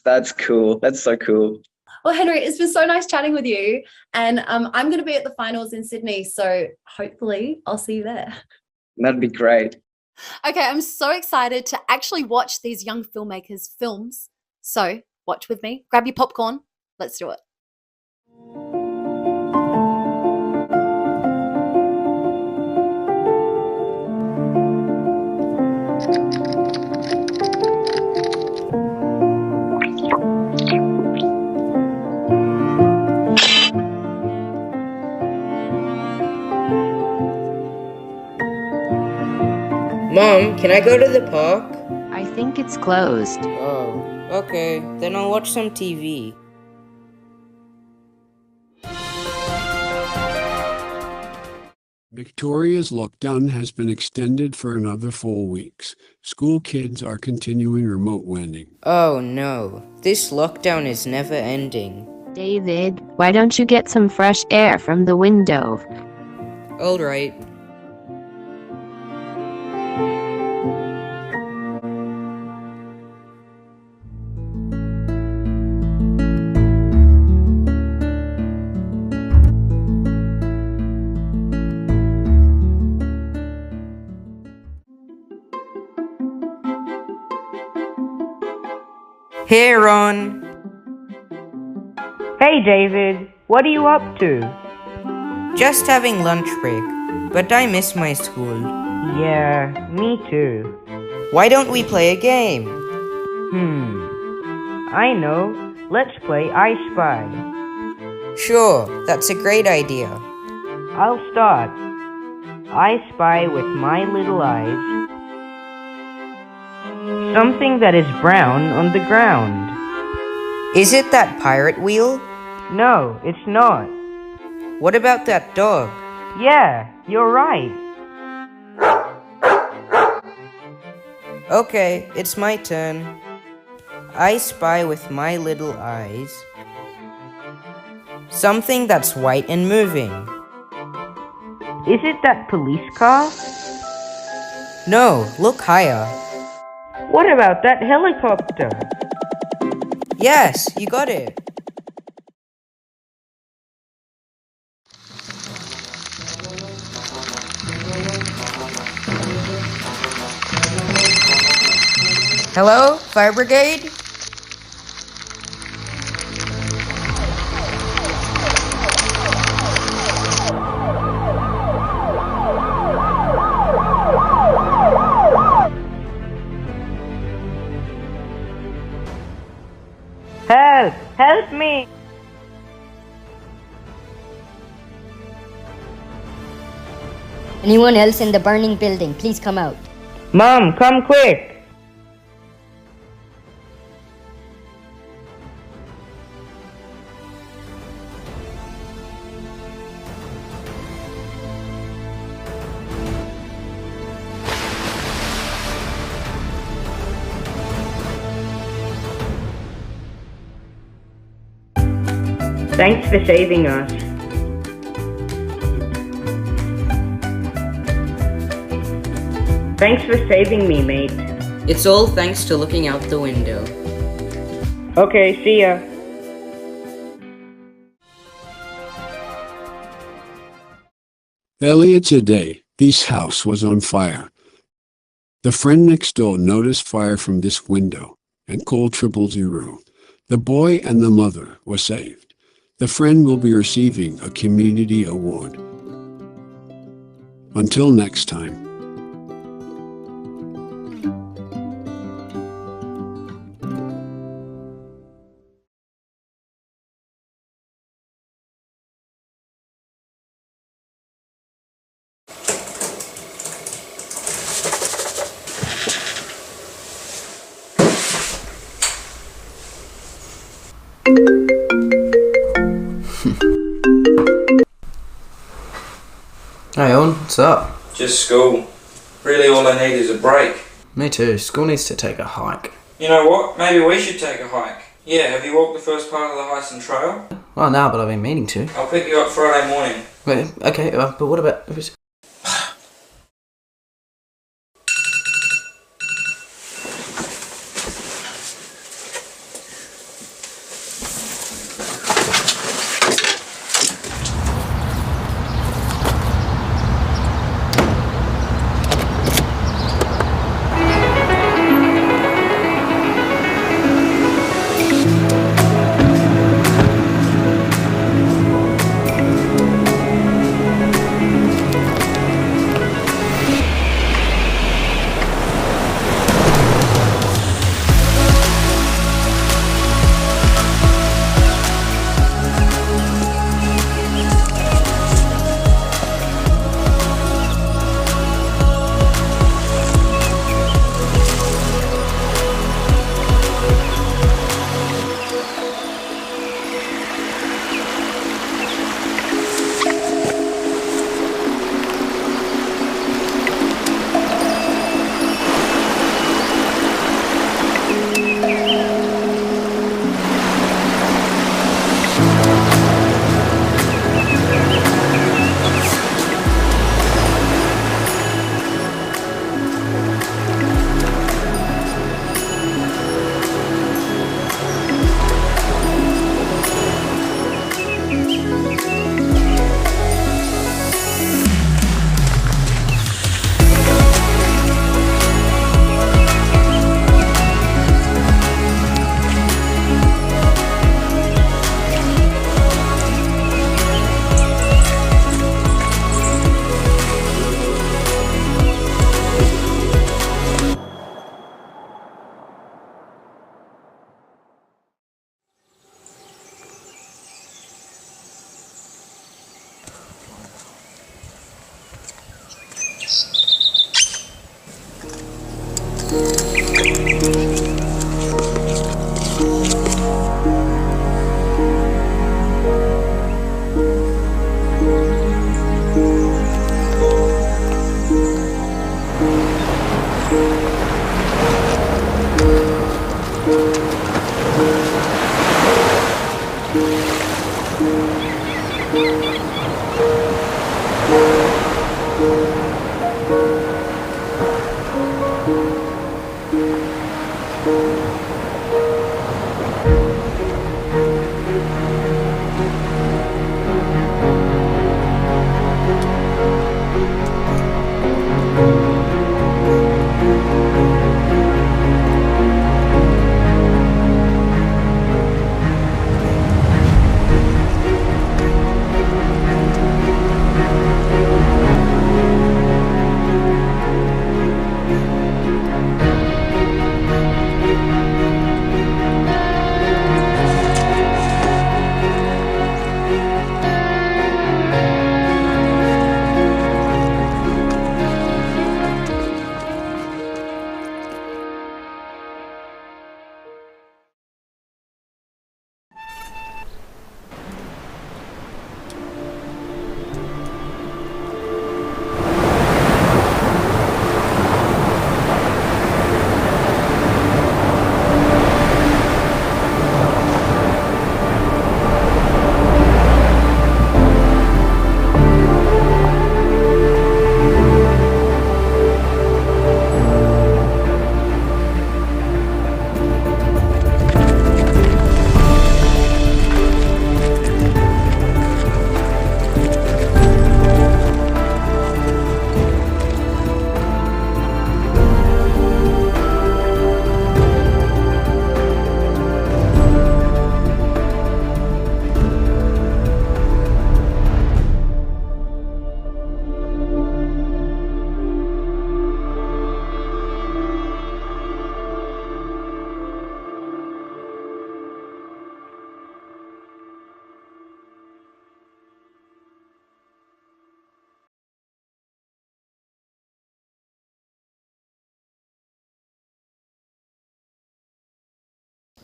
that's cool. That's so cool. Well, Henry, it's been so nice chatting with you. And I'm going to be at the finals in Sydney, so hopefully I'll see you there. That'd be great. Okay, I'm so excited to actually watch these young filmmakers' films. So watch with me, grab your popcorn. Let's do it. Mom, can I go to the park? I think it's closed. Oh, okay. Then I'll watch some TV. Victoria's lockdown has been extended for another 4 weeks. School kids are continuing remote learning. Oh no, this lockdown is never ending. David, why don't you get some fresh air from the window? All right. Hey, Ron. Hey, David. What are you up to? Just having lunch break, but I miss my school. Yeah, me too. Why don't we play a game? I know. Let's play I Spy. Sure, that's a great idea. I'll start. I spy with my little eyes something that is brown on the ground. Is it that pirate wheel? No, it's not. What about that dog? Yeah, you're right. Okay, it's my turn. I spy with my little eyes something that's white and moving. Is it that police car? No, look higher. What about that helicopter? Yes, you got it. Hello, fire brigade? Help! Help me! Anyone else in the burning building, please come out. Mom, come quick! Thanks for saving us. Thanks for saving me, mate. It's all thanks to looking out the window. Okay, see ya. Earlier today, this house was on fire. The friend next door noticed fire from this window and called 000. The boy and the mother were saved. The friend will be receiving a community award. Until next time. Hey on, what's up? Just school. Really all I need is a break. Me too, school needs to take a hike. You know what? Maybe we should take a hike. Yeah, have you walked the first part of the Hyson Trail? Well, no, but I've been meaning to. I'll pick you up Friday morning. Wait, okay, but what about...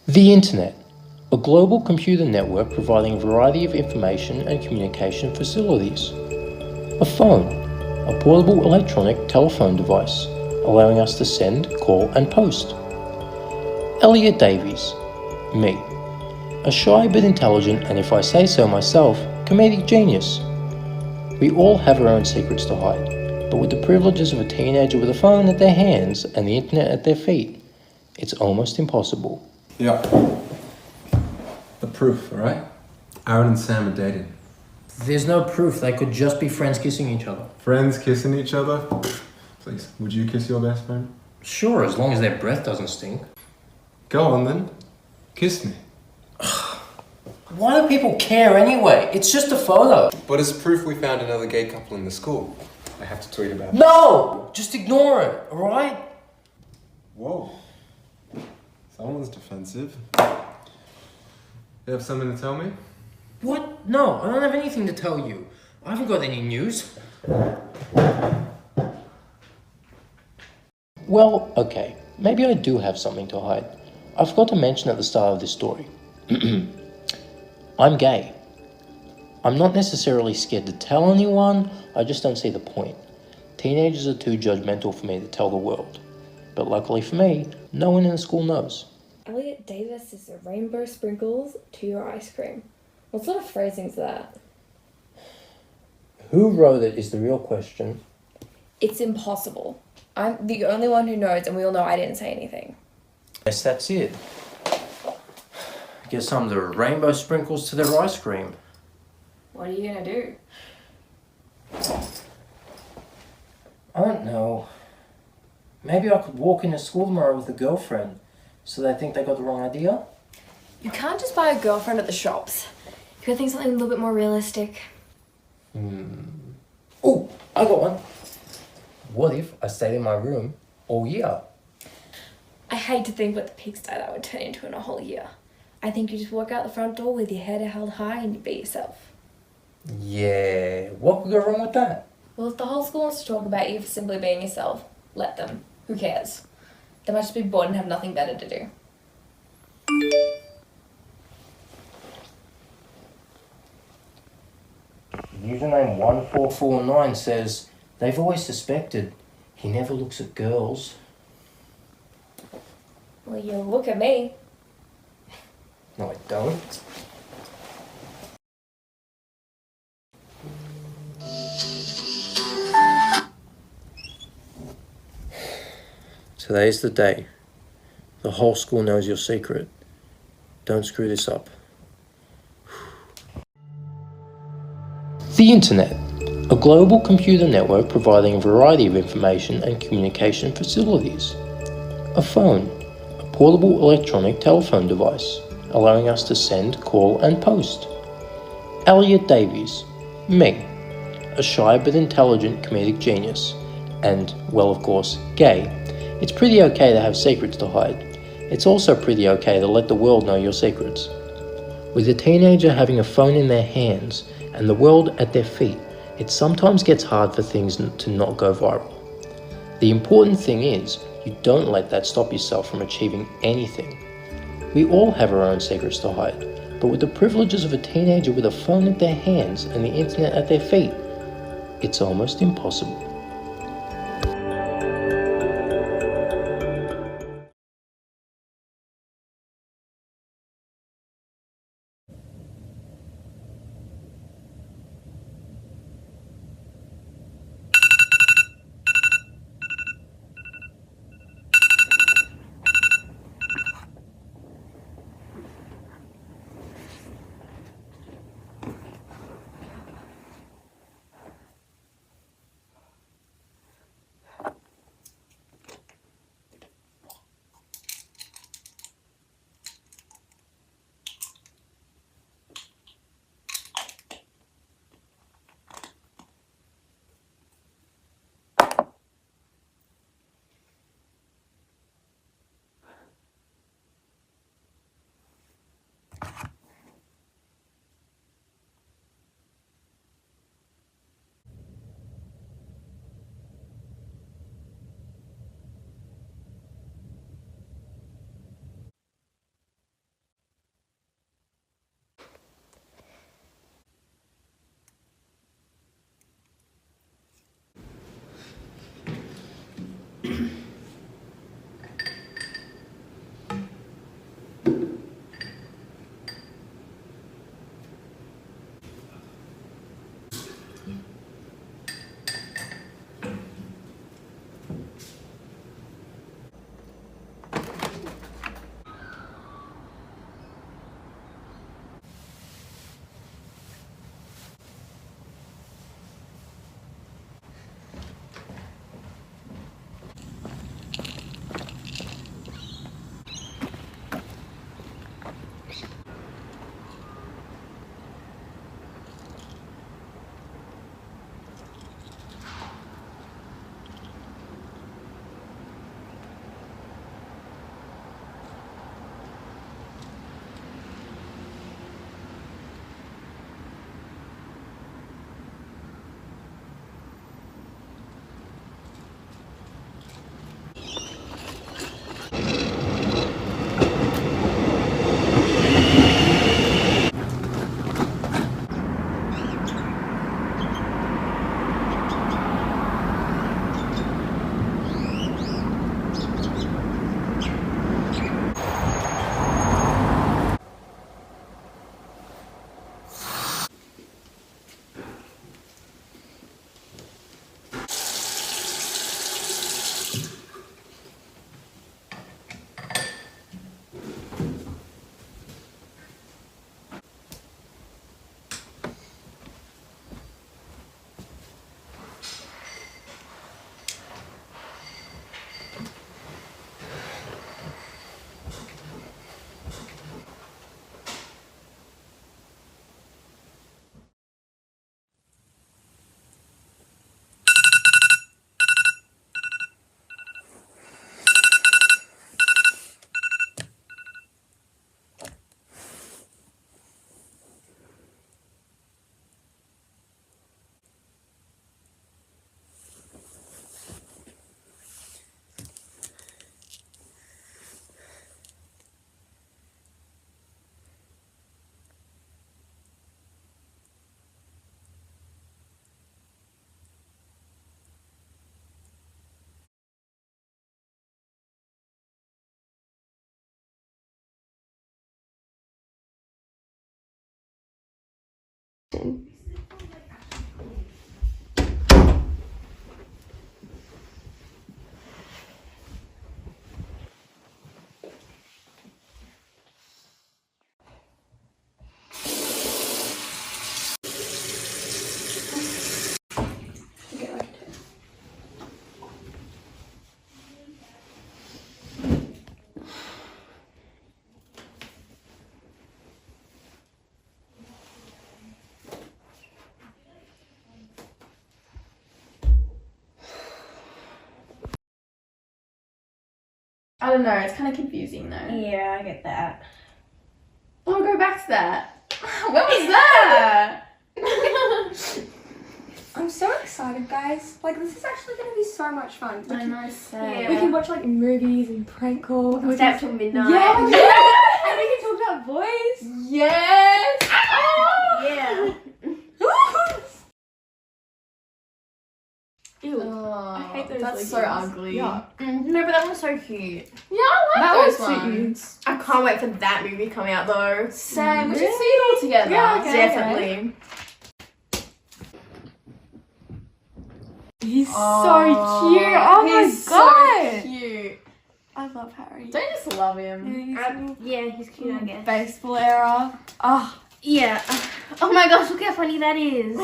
The Internet, a global computer network providing a variety of information and communication facilities. A phone, a portable electronic telephone device, allowing us to send, call, and post. Elliot Davies, me, a shy but intelligent, and if I say so myself, comedic genius. We all have our own secrets to hide, but with the privileges of a teenager with a phone at their hands and the internet at their feet, it's almost impossible. Yeah. The proof, alright? Aaron and Sam are dating. There's no proof. They could just be friends kissing each other. Friends kissing each other? Please, would you kiss your best friend? Sure, as long as their breath doesn't stink. Go on then. Kiss me. Why do people care anyway? It's just a photo. But as proof, we found another gay couple in the school. I have to tweet about it. No! Just ignore it, alright? Whoa. Someone's defensive. You have something to tell me? What? No, I don't have anything to tell you. I haven't got any news. Well, okay. Maybe I do have something to hide. I forgot to mention at the start of this story. I'm gay. I'm not necessarily scared to tell anyone, I just don't see the point. Teenagers are too judgmental for me to tell the world. But luckily for me, no one in the school knows. Elliot Davis is the rainbow sprinkles to your ice cream. What sort of phrasing's that? Who wrote it is the real question. It's impossible. I'm the only one who knows, and we all know I didn't say anything. Yes, that's it. Get some of the rainbow sprinkles to their ice cream. What are you gonna do? I don't know. Maybe I could walk into school tomorrow with a girlfriend, so they think they got the wrong idea? You can't just buy a girlfriend at the shops. You gotta think something a little bit more realistic. Oh, I got one. What if I stayed in my room all year? I hate to think what the pigsty that would turn into in a whole year. I think you just walk out the front door with your head held high and you be yourself. Yeah, what could go wrong with that? Well, if the whole school wants to talk about you for simply being yourself, let them. Who cares? They might just be bored and have nothing better to do. Username 1449 says, they've always suspected he never looks at girls. Well, you look at me. No, I don't. Today's the day. The whole school knows your secret. Don't screw this up. The Internet, a global computer network providing a variety of information and communication facilities. A phone, a portable electronic telephone device, allowing us to send, call, and post. Elliot Davies, me, a shy but intelligent comedic genius, and, well, of course, gay. It's pretty okay to have secrets to hide. It's also pretty okay to let the world know your secrets. With a teenager having a phone in their hands and the world at their feet, it sometimes gets hard for things to not go viral. The important thing is, you don't let that stop yourself from achieving anything. We all have our own secrets to hide, but with the privileges of a teenager with a phone at their hands and the internet at their feet, it's almost impossible. I don't know, it's kind of confusing though. Yeah, I get that. Oh, go back to that. When was that? I'm so excited, guys. Like, this is actually going to be so much fun. I know, same. We can watch, like, movies and prank calls. We'll stay up till midnight. Yeah! And we can talk about boys. Yes! Yeah. Ew. I hate those That's so leggings. ugly. Yeah. No, but that one's so cute. Yeah, I like That those one's cute. ones. I can't wait for that movie coming out though. Same. We should see it all together. Yeah, okay, Definitely. He's so cute. Oh he's my god. so cute. I love Harry. Don't you just love him? Yeah, he's cute, I guess. Baseball era. Oh, Yeah. Oh my gosh, look how funny that is.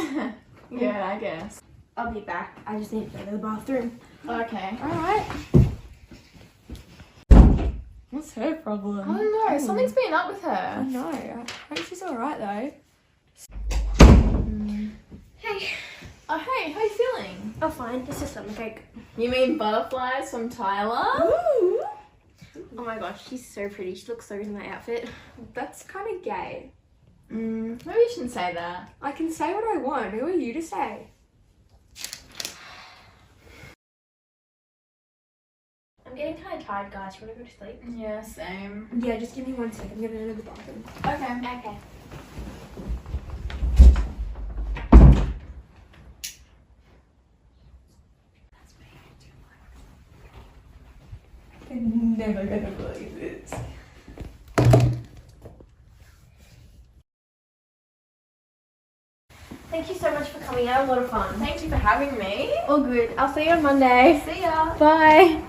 Yeah, I guess. I'll be back. I just need to go to the bathroom. Okay. alright. What's her problem? I don't know. Something's been up with I her. know. I hope she's alright though. Hey. Oh, hey, how you feeling? Oh, fine. It's just stomachache. You mean butterflies from Tyler? Ooh. Oh my gosh, she's so pretty. She looks so good in that outfit. That's kind of gay. Maybe you shouldn't say that. I can say what I want. Who are you to say? I'm getting kind of tired, guys. You want to go to sleep? Yeah, same. Yeah, just give me 1 second. I'm gonna go to the bathroom. Okay. Okay. I'm never gonna believe this. Thank you so much for coming. I had a lot of fun. Thank you for having me. All good. I'll see you on Monday. See ya. Bye.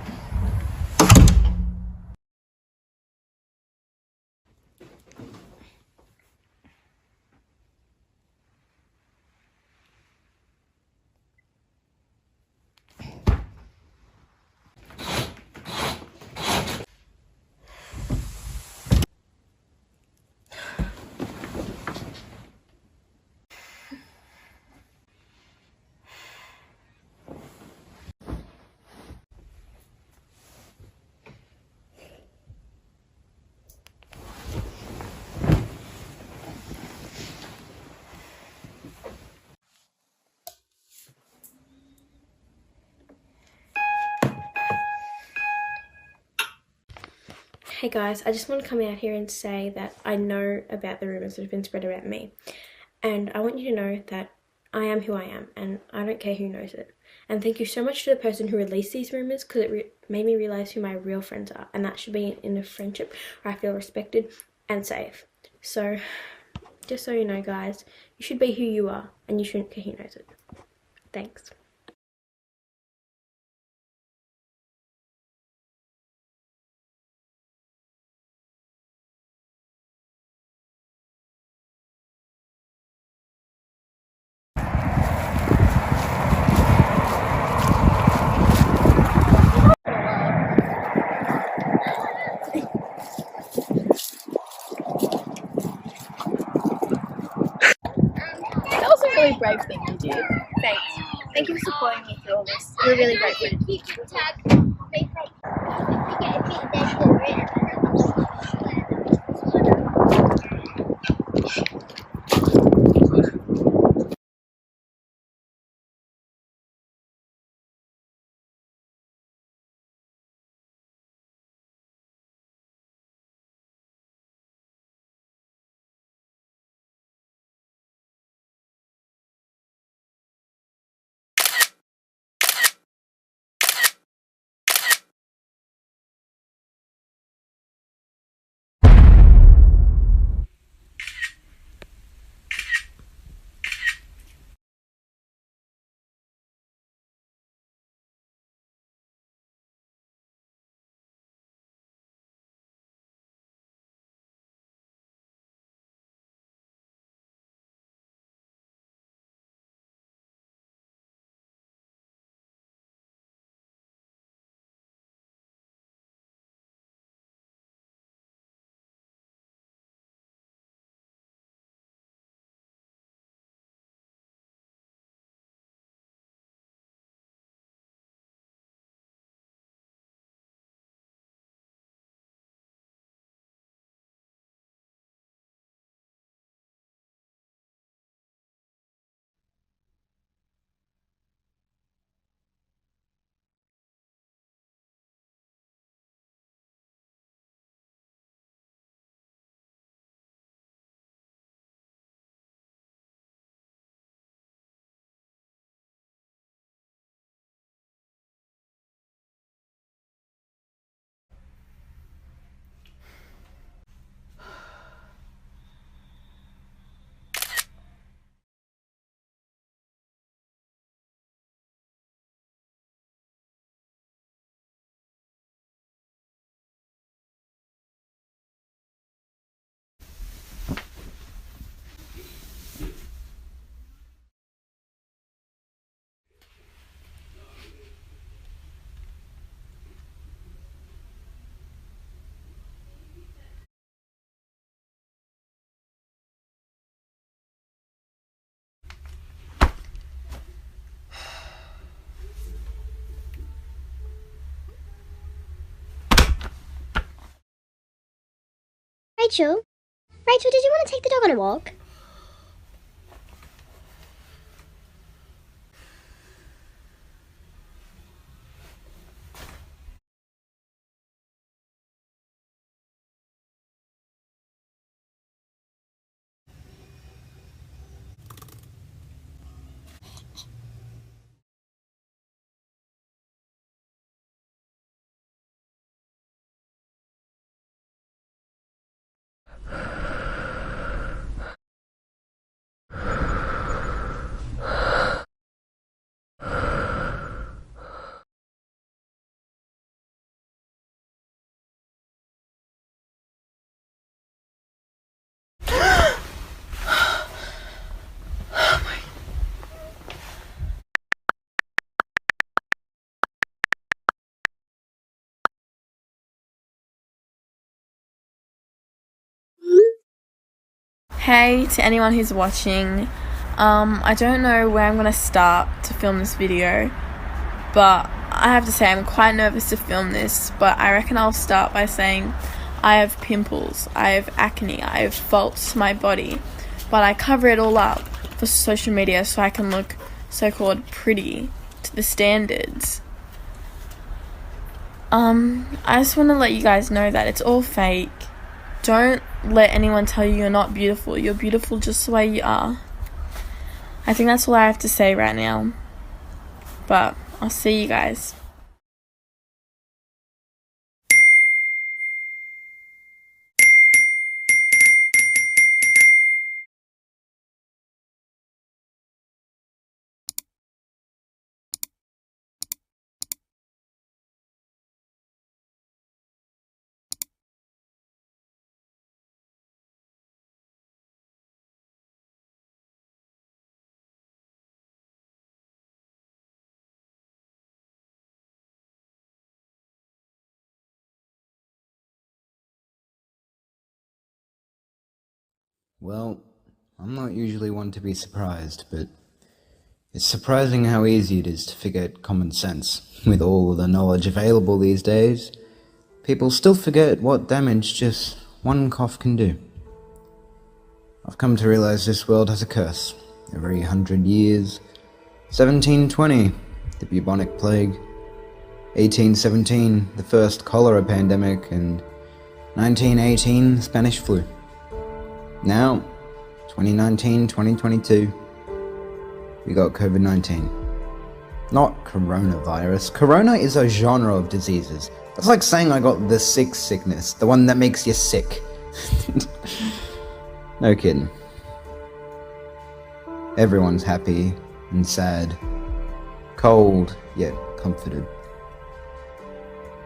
Hey guys, I just want to come out here and say that I know about the rumours that have been spread about me. And I want you to know that I am who I am and I don't care who knows it. And thank you so much to the person who released these rumours because it made me realise who my real friends are. And that should be in a friendship where I feel respected and safe. So, just so you know guys, you should be who you are and you shouldn't care who knows it. Thanks. That was a really brave thing you did. Thanks. Thank you for supporting me through all this. You're really great Rachel? Rachel, did you want to take the dog on a walk? Hey to anyone who's watching. I don't know where I'm going to start to film this video, but I have to say I'm quite nervous to film this, but I reckon I'll start by saying I have pimples, I have acne, I have faults to my body, but I cover it all up for social media so I can look so-called pretty to the standards. I just want to let you guys know that it's all fake. Don't let anyone tell you you're not beautiful. You're beautiful just the way you are. I think that's all I have to say right now. But I'll see you guys. Well, I'm not usually one to be surprised, but it's surprising how easy it is to forget common sense. With all the knowledge available these days, people still forget what damage just one cough can do. I've come to realize this world has a curse. Every 100 years, 1720, the bubonic plague, 1817, the first cholera pandemic, and 1918, the Spanish flu. Now, 2019, 2022, we got COVID-19. Not coronavirus. Corona is a genre of diseases. That's like saying I got the sick sickness, the one that makes you sick. No kidding. Everyone's happy and sad, cold yet comforted.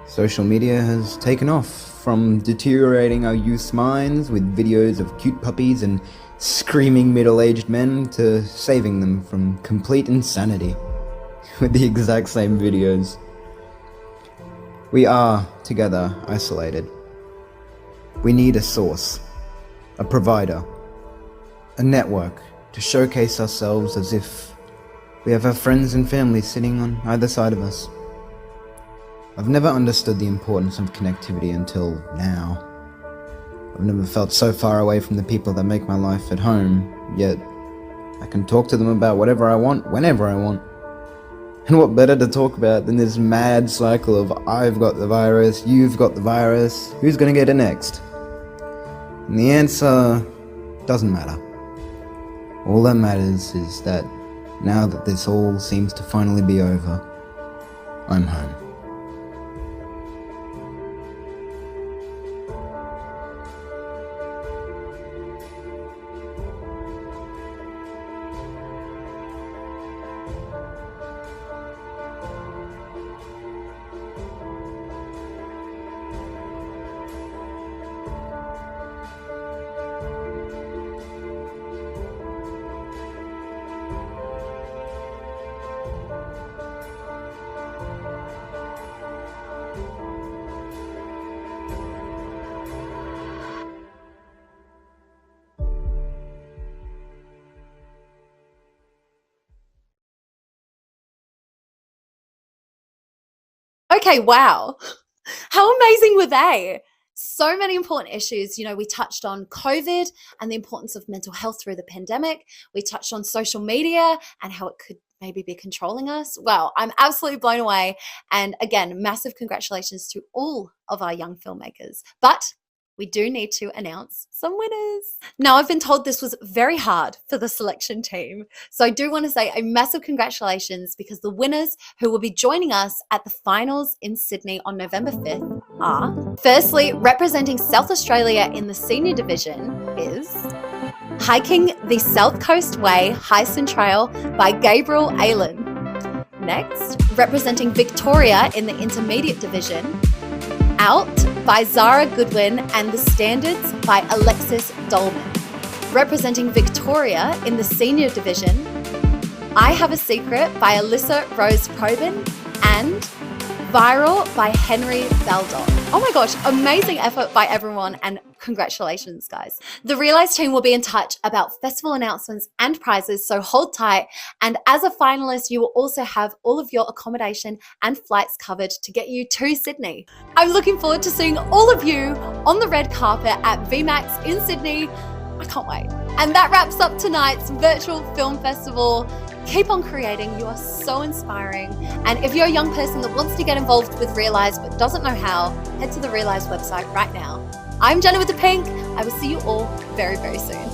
Social media has taken off, from deteriorating our youth's minds with videos of cute puppies and screaming middle-aged men to saving them from complete insanity with the exact same videos. We are, together, isolated. We need a source, a provider, a network to showcase ourselves as if we have our friends and family sitting on either side of us. I've never understood the importance of connectivity until now. I've never felt so far away from the people that make my life at home, yet I can talk to them about whatever I want, whenever I want. And what better to talk about than this mad cycle of I've got the virus, you've got the virus, who's gonna get it next? And the answer doesn't matter. All that matters is that now that this all seems to finally be over, I'm home. Okay, wow. How amazing were they? So many important issues. You know, we touched on COVID and the importance of mental health through the pandemic. We touched on social media and how it could maybe be controlling us. Wow, I'm absolutely blown away. And again, massive congratulations to all of our young filmmakers. But we do need to announce some winners. Now, I've been told this was very hard for the selection team. So I do want to say a massive congratulations, because the winners who will be joining us at the finals in Sydney on November 5th are, firstly, representing South Australia in the senior division is Hiking the South Coast Way Heist Trail by Gabriel Aylan. Next, representing Victoria in the intermediate division, Out by Zara Goodwin and The Standards by Alexis Dolman. Representing Victoria in the senior division, I Have a Secret by Alyssa Rose Probin and Viral by Henry Baldon. Oh my gosh, amazing effort by everyone, and congratulations, guys. The Reelise team will be in touch about festival announcements and prizes, so hold tight. And as a finalist, you will also have all of your accommodation and flights covered to get you to Sydney. I'm looking forward to seeing all of you on the red carpet at VMAX in Sydney. I can't wait. And that wraps up tonight's virtual film festival. Keep on creating. You are so inspiring. And if you're a young person that wants to get involved with Reelise but doesn't know how, head to the Reelise website right now. I'm Jenna with the Pink. I will see you all very, very soon.